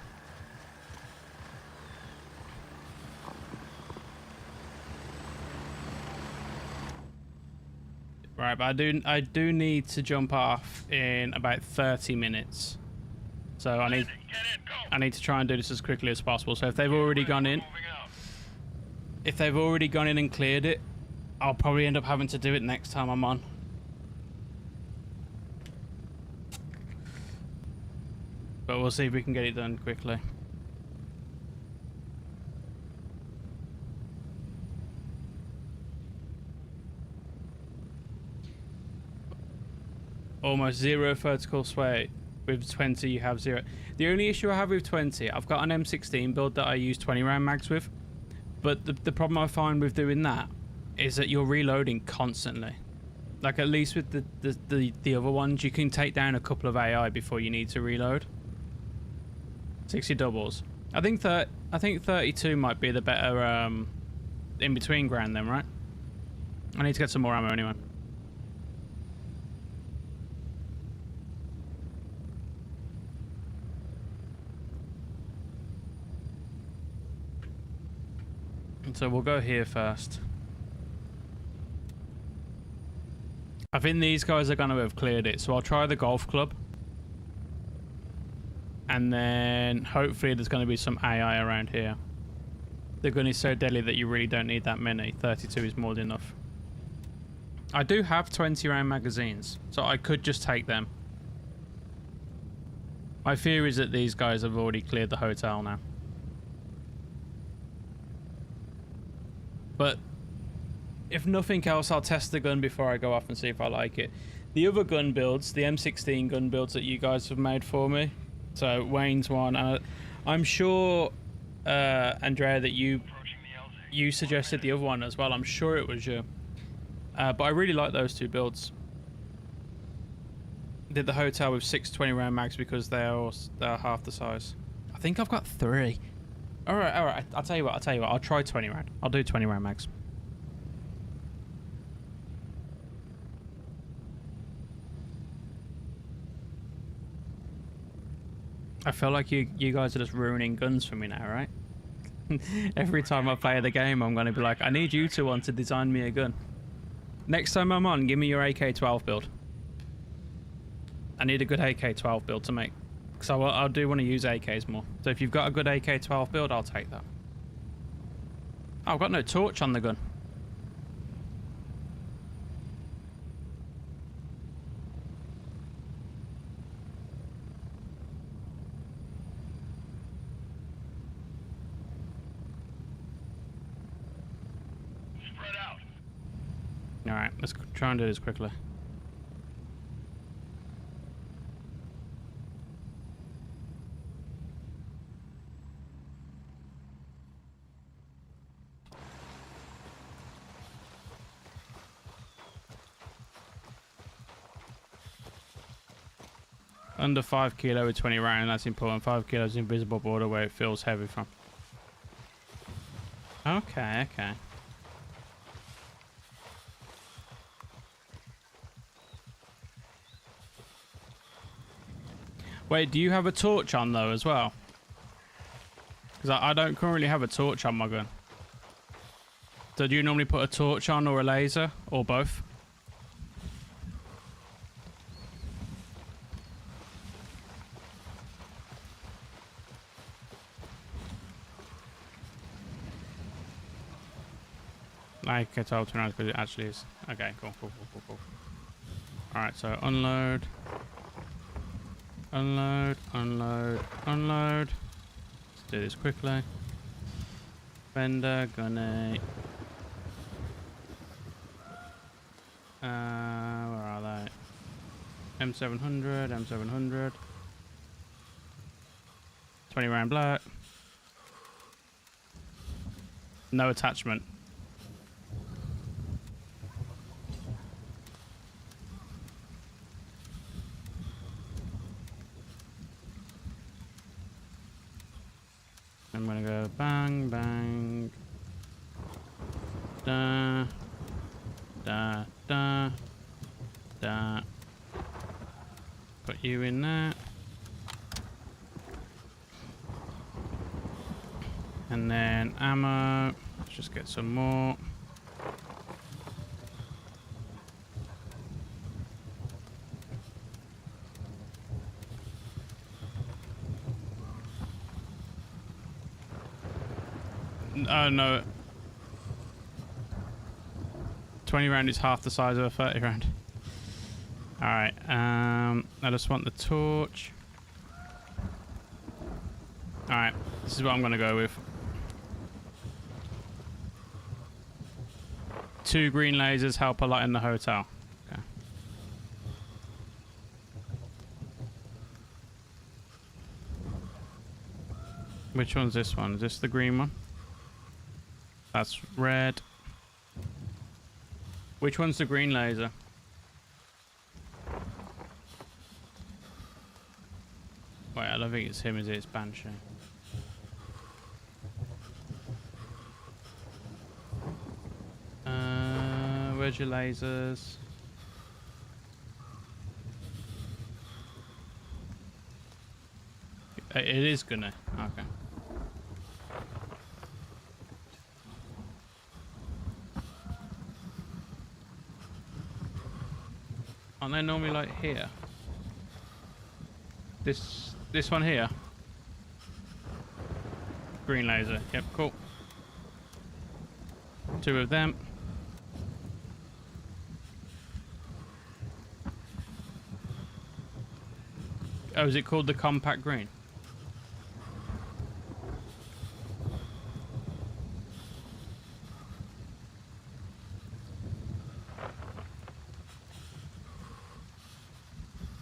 Right, but I do need to jump off in about 30 minutes. So I need to try and do this as quickly as possible. So if they've already gone in, and cleared it, I'll probably end up having to do it next time I'm on. But we'll see if we can get it done quickly. Almost zero vertical sway. With 20 you have zero. The only issue I have with 20, I've got an M16 build that I use 20 round mags with. But the problem I find with doing that is that you're reloading constantly. Like at least with the other ones, you can take down a couple of AI before you need to reload. 60 doubles. I think 32 might be the better in between ground then, right? I need to get some more ammo anyway. So we'll go here first. I think these guys are going to have cleared it, so I'll try the golf club. And then hopefully there's going to be some AI around here. The gun is so deadly that you really don't need that many. 32 is more than enough. I do have 20 round magazines, so I could just take them. My fear is that these guys have already cleared the hotel now. But if nothing else, I'll test the gun before I go off and see if I like it. The other gun builds, the M16 gun builds that you guys have made for me. So Wayne's one, and I'm sure, Andrea, that you suggested the other one as well. I'm sure it was you. But I really like those two builds. Did the hotel with 6 20 round mags because they're half the size. I think I've got 3. All right. I'll tell you what. I'll try 20 round. I'll do 20 round mags. I feel like you guys are just ruining guns for me now, right? Every time I play the game, I'm going to be like, I need you two to design me a gun. Next time I'm on, give me your AK-12 build. I need a good AK-12 build to make. Because I do want to use AKs more. So if you've got a good AK-12 build, I'll take that. Oh, I've got no torch on the gun. Spread out. Alright, let's try and do this quickly. Under 5 kilo with 20 round, that's important. 5 kilos invisible border where it feels heavy from. Okay, okay. Wait, do you have a torch on though as well? Because I don't currently have a torch on my gun. So do you normally put a torch on or a laser or both? Like it's all turned out because it actually is. Okay, cool. Alright, so unload. Unload. Let's do this quickly. Fender, gunny. Where are they? M700. 20 round black. No attachment. I'm gonna go bang, bang. Da, da, da, da. Put you in there. And then ammo. Let's just get some more. Oh no. 20 round is half the size of a 30 round. Alright, I just want the torch. Alright, this is what I'm gonna go with. 2 green lasers help a lot in the hotel. Okay. Which one's this one? Is this the green one? That's red. Which one's the green laser? Wait, I don't think it's him, is it? It's Banshee. Where's your lasers? It is gonna. Okay. Aren't they normally like here? This one here? Green laser. Yep, cool. 2 of them. Oh, is it called the compact green?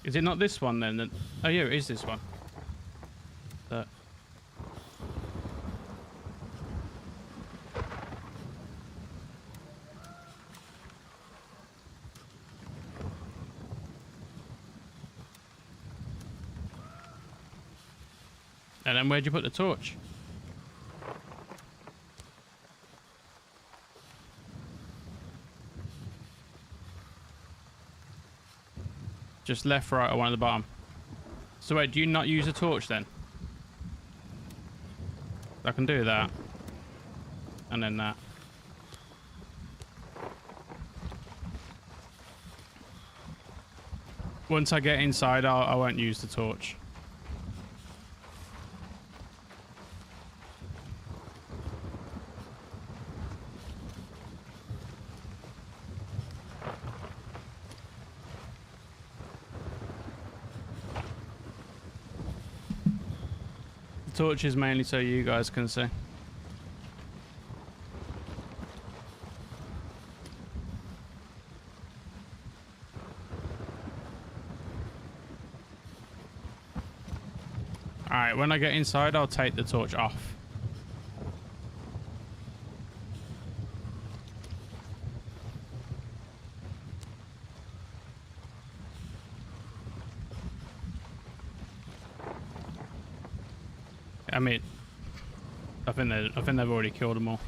Is it not this one then? Oh yeah, it is this one. And then where'd you put the torch? Just left, right, or one at the bottom. So wait, do you not use a torch then? I can do that. And then that. Once I get inside, I won't use the torch. The torch is mainly so you guys can see. Alright, when I get inside, I'll take the torch off. I mean, I think they've already killed them all.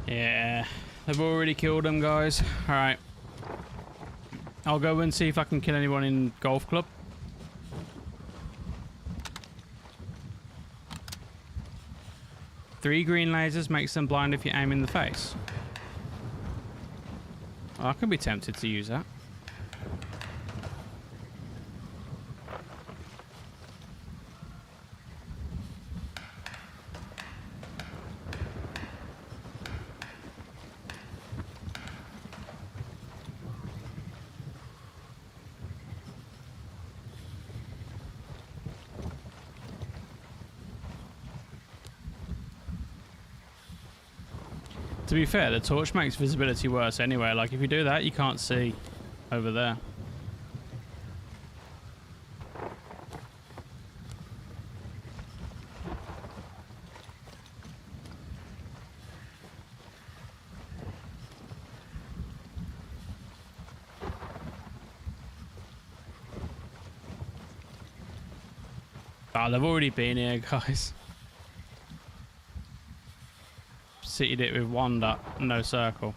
Yeah, they've already killed them, guys. All right. I'll go and see if I can kill anyone in golf club. Three green lasers makes them blind if you aim in the face. Well, I could be tempted to use that. To be fair, the torch makes visibility worse anyway. Like, if you do that, you can't see over there. Oh, they've already been here, guys. Seated it with one dot, no circle.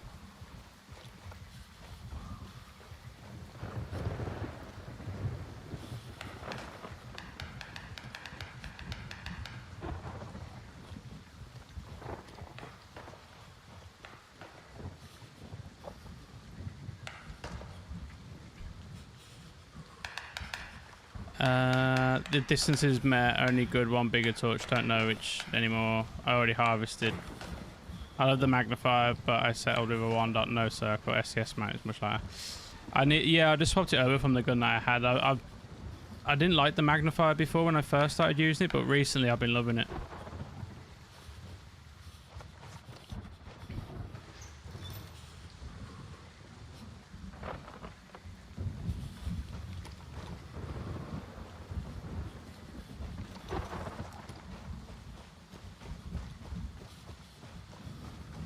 The distances met, only good, one bigger torch, don't know which anymore. I already harvested. I love the magnifier, but I settled with a 1 dot, no circle. SCS mount is much lighter. I just swapped it over from the gun that I had. I didn't like the magnifier before when I first started using it, but recently I've been loving it.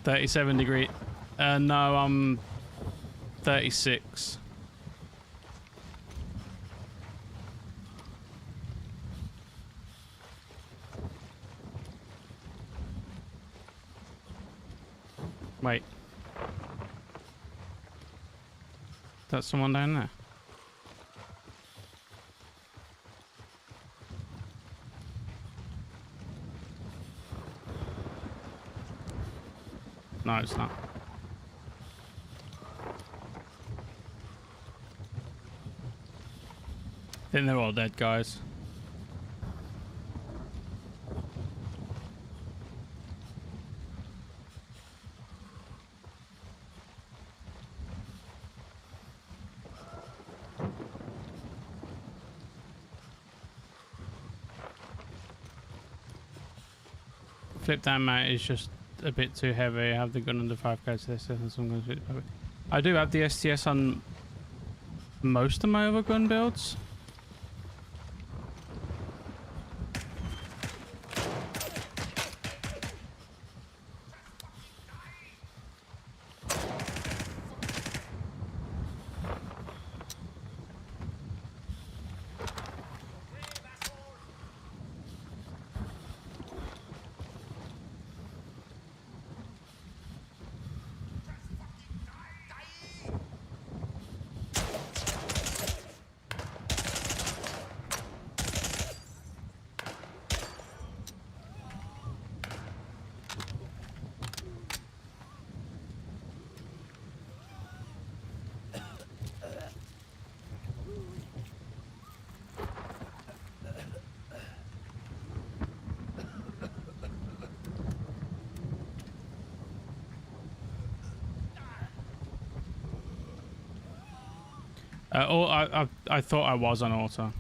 $37 no, I'm 36. Wait. That's someone down there. No, it's not. I think they're all dead, guys. Flip down mount is just a bit too heavy. I have the gun under 5k to this, and some guns. I do have the STS on most of my other gun builds. I thought I was on auto.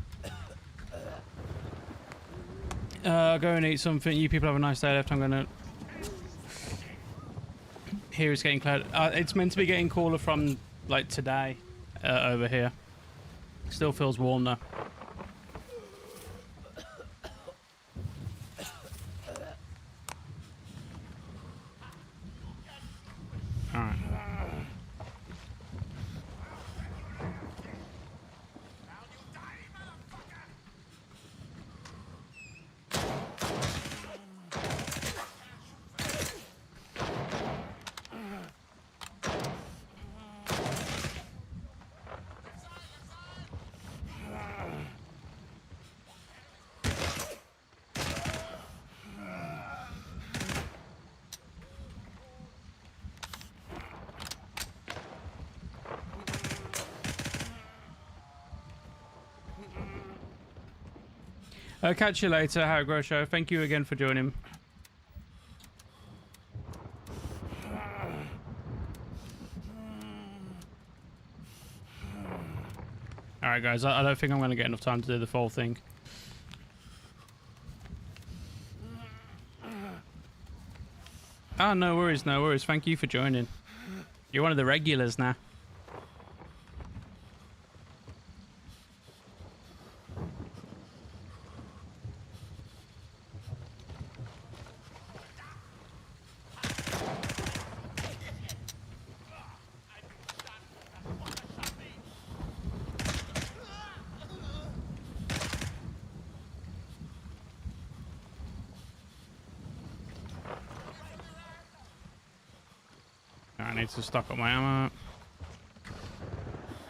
Go and eat something. You people have a nice day left. I'm gonna... Here it's getting cloud. It's meant to be getting cooler from like today over here. Still feels warm though. Alright. Catch you later, Harry Grosho. Thank you again for joining. Alright guys, I don't think I'm going to get enough time to do the full thing. Oh, no worries, no worries. Thank you for joining. You're one of the regulars now. I need to stock up my ammo.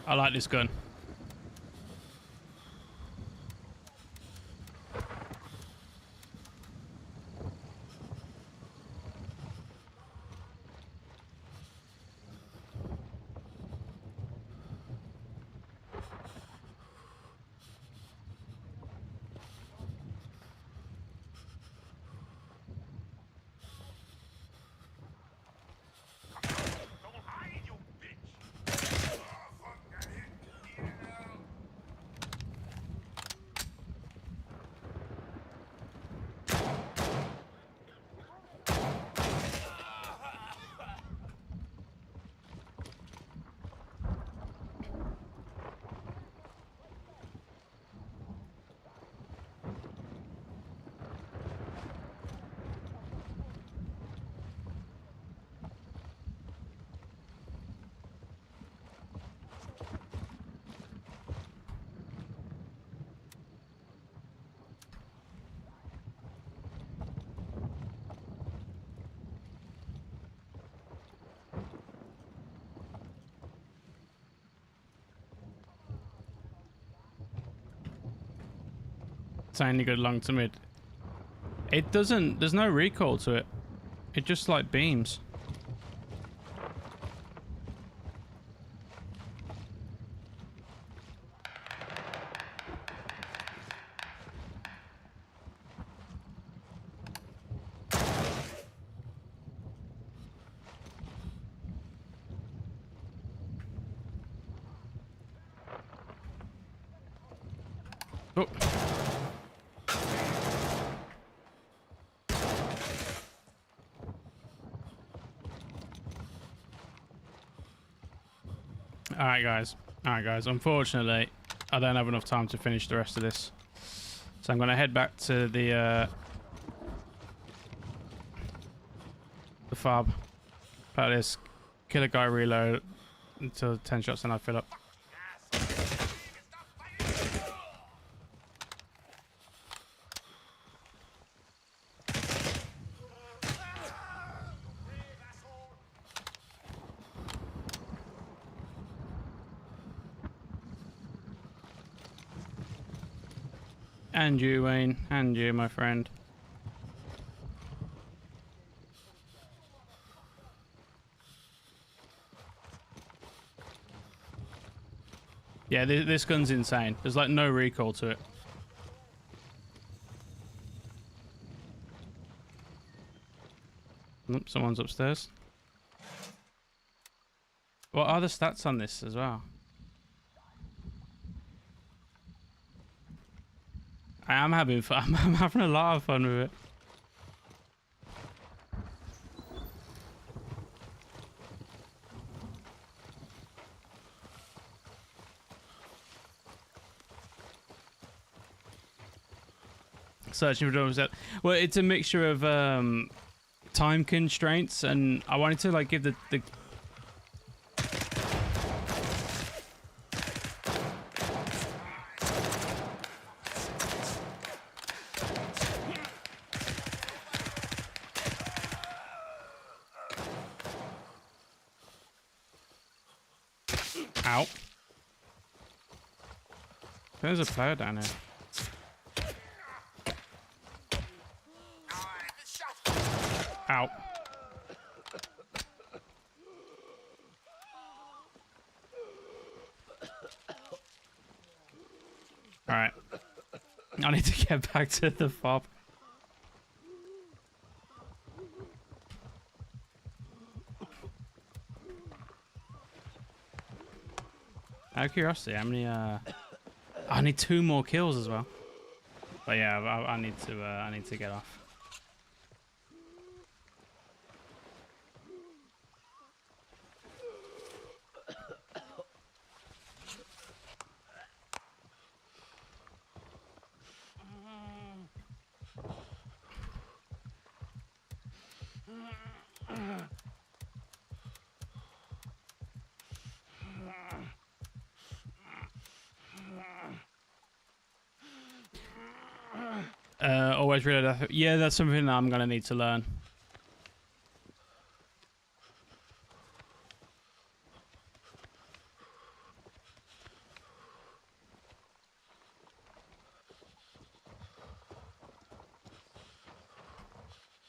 I like this gun. It's only good long to mid. It doesn't, there's no recoil to it. It just like beams. Oh. Alright guys, unfortunately I don't have enough time to finish the rest of this, so I'm going to head back to the fob, about this, kill a guy, reload until 10 shots and I fill up. And you, Wayne. And you, my friend. Yeah, this gun's insane. There's like no recoil to it. Oop, someone's upstairs. What are the stats on this as well? I am having fun. I'm having a lot of fun with it. Searching for doors. Well, it's a mixture of time constraints, and I wanted to like give the Ow. There's a player down here. Ow. Alright. I need to get back to the fob. Out of curiosity, how many I need 2 more kills as well. But yeah, I need to get off. Always reload. Yeah, that's something that I'm gonna need to learn.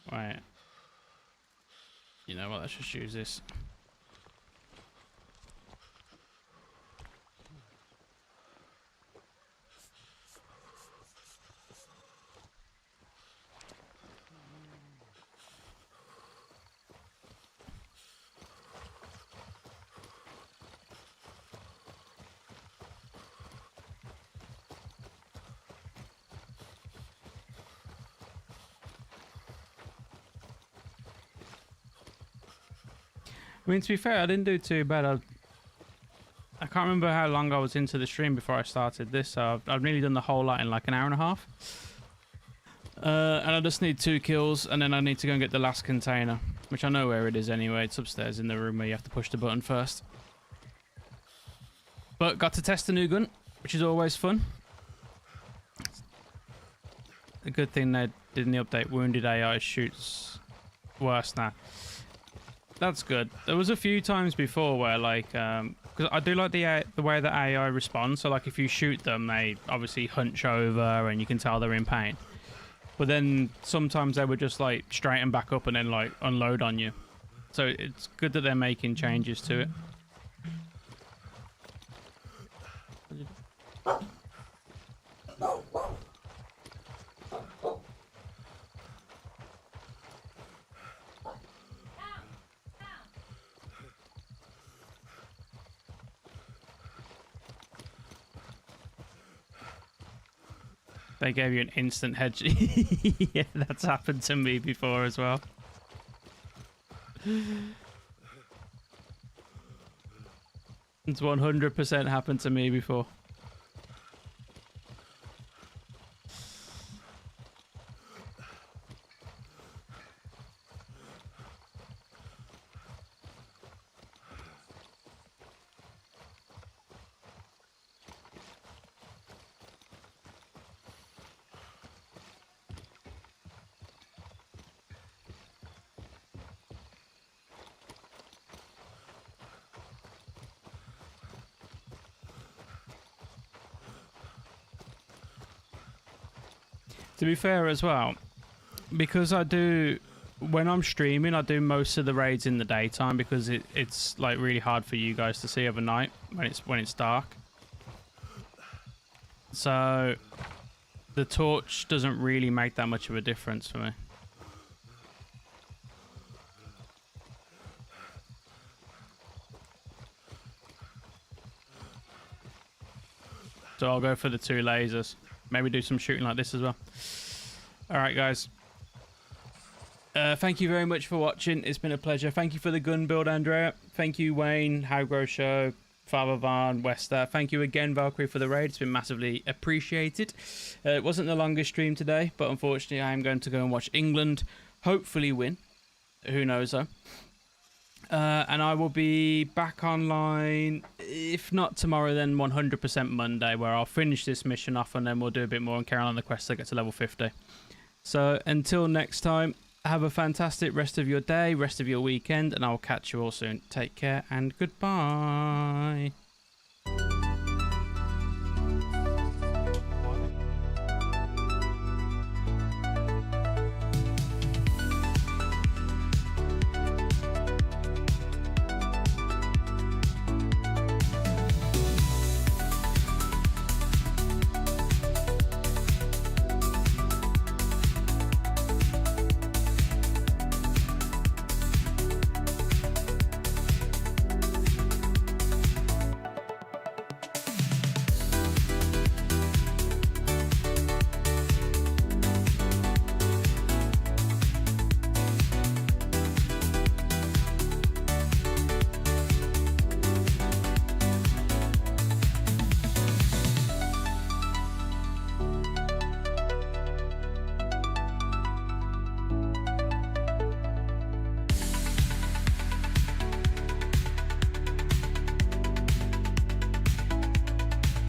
Right. You know what? Let's just use this. I mean, to be fair, I didn't do too bad. I can't remember how long I was into the stream before I started this, so I've nearly done the whole lot in like an hour and a half. And I just need 2 kills, and then I need to go and get the last container, which I know where it is anyway. It's upstairs in the room where you have to push the button first. But got to test the new gun, which is always fun. A good thing they did in the update, wounded AI shoots worse now. That's good. There was a few times before where like because I do like the way that AI responds. So like if you shoot them, they obviously hunch over and you can tell they're in pain. But then sometimes they would just like straighten back up and then like unload on you. So it's good that they're making changes to it. They gave you an instant head. Yeah, that's happened to me before as well. It's 100% happened to me before. To be fair as well, because when I'm streaming, I do most of the raids in the daytime because it's like really hard for you guys to see overnight when it's dark. So the torch doesn't really make that much of a difference for me. So I'll go for the 2 lasers. maybe do some shooting like this as well. All right, guys. Thank you very much for watching. It's been a pleasure. Thank you for the gun build, Andrea. Thank you, Wayne, Howgrow Show, Father Van, Wester. Thank you again, Valkyrie, for the raid. It's been massively appreciated. It wasn't the longest stream today, but unfortunately I am going to go and watch England hopefully win. Who knows, though. And I will be back online, if not tomorrow, then 100% Monday, where I'll finish this mission off and then we'll do a bit more and carry on the quest to get to level 50. So until next time, have a fantastic rest of your day, rest of your weekend, and I'll catch you all soon. Take care and goodbye.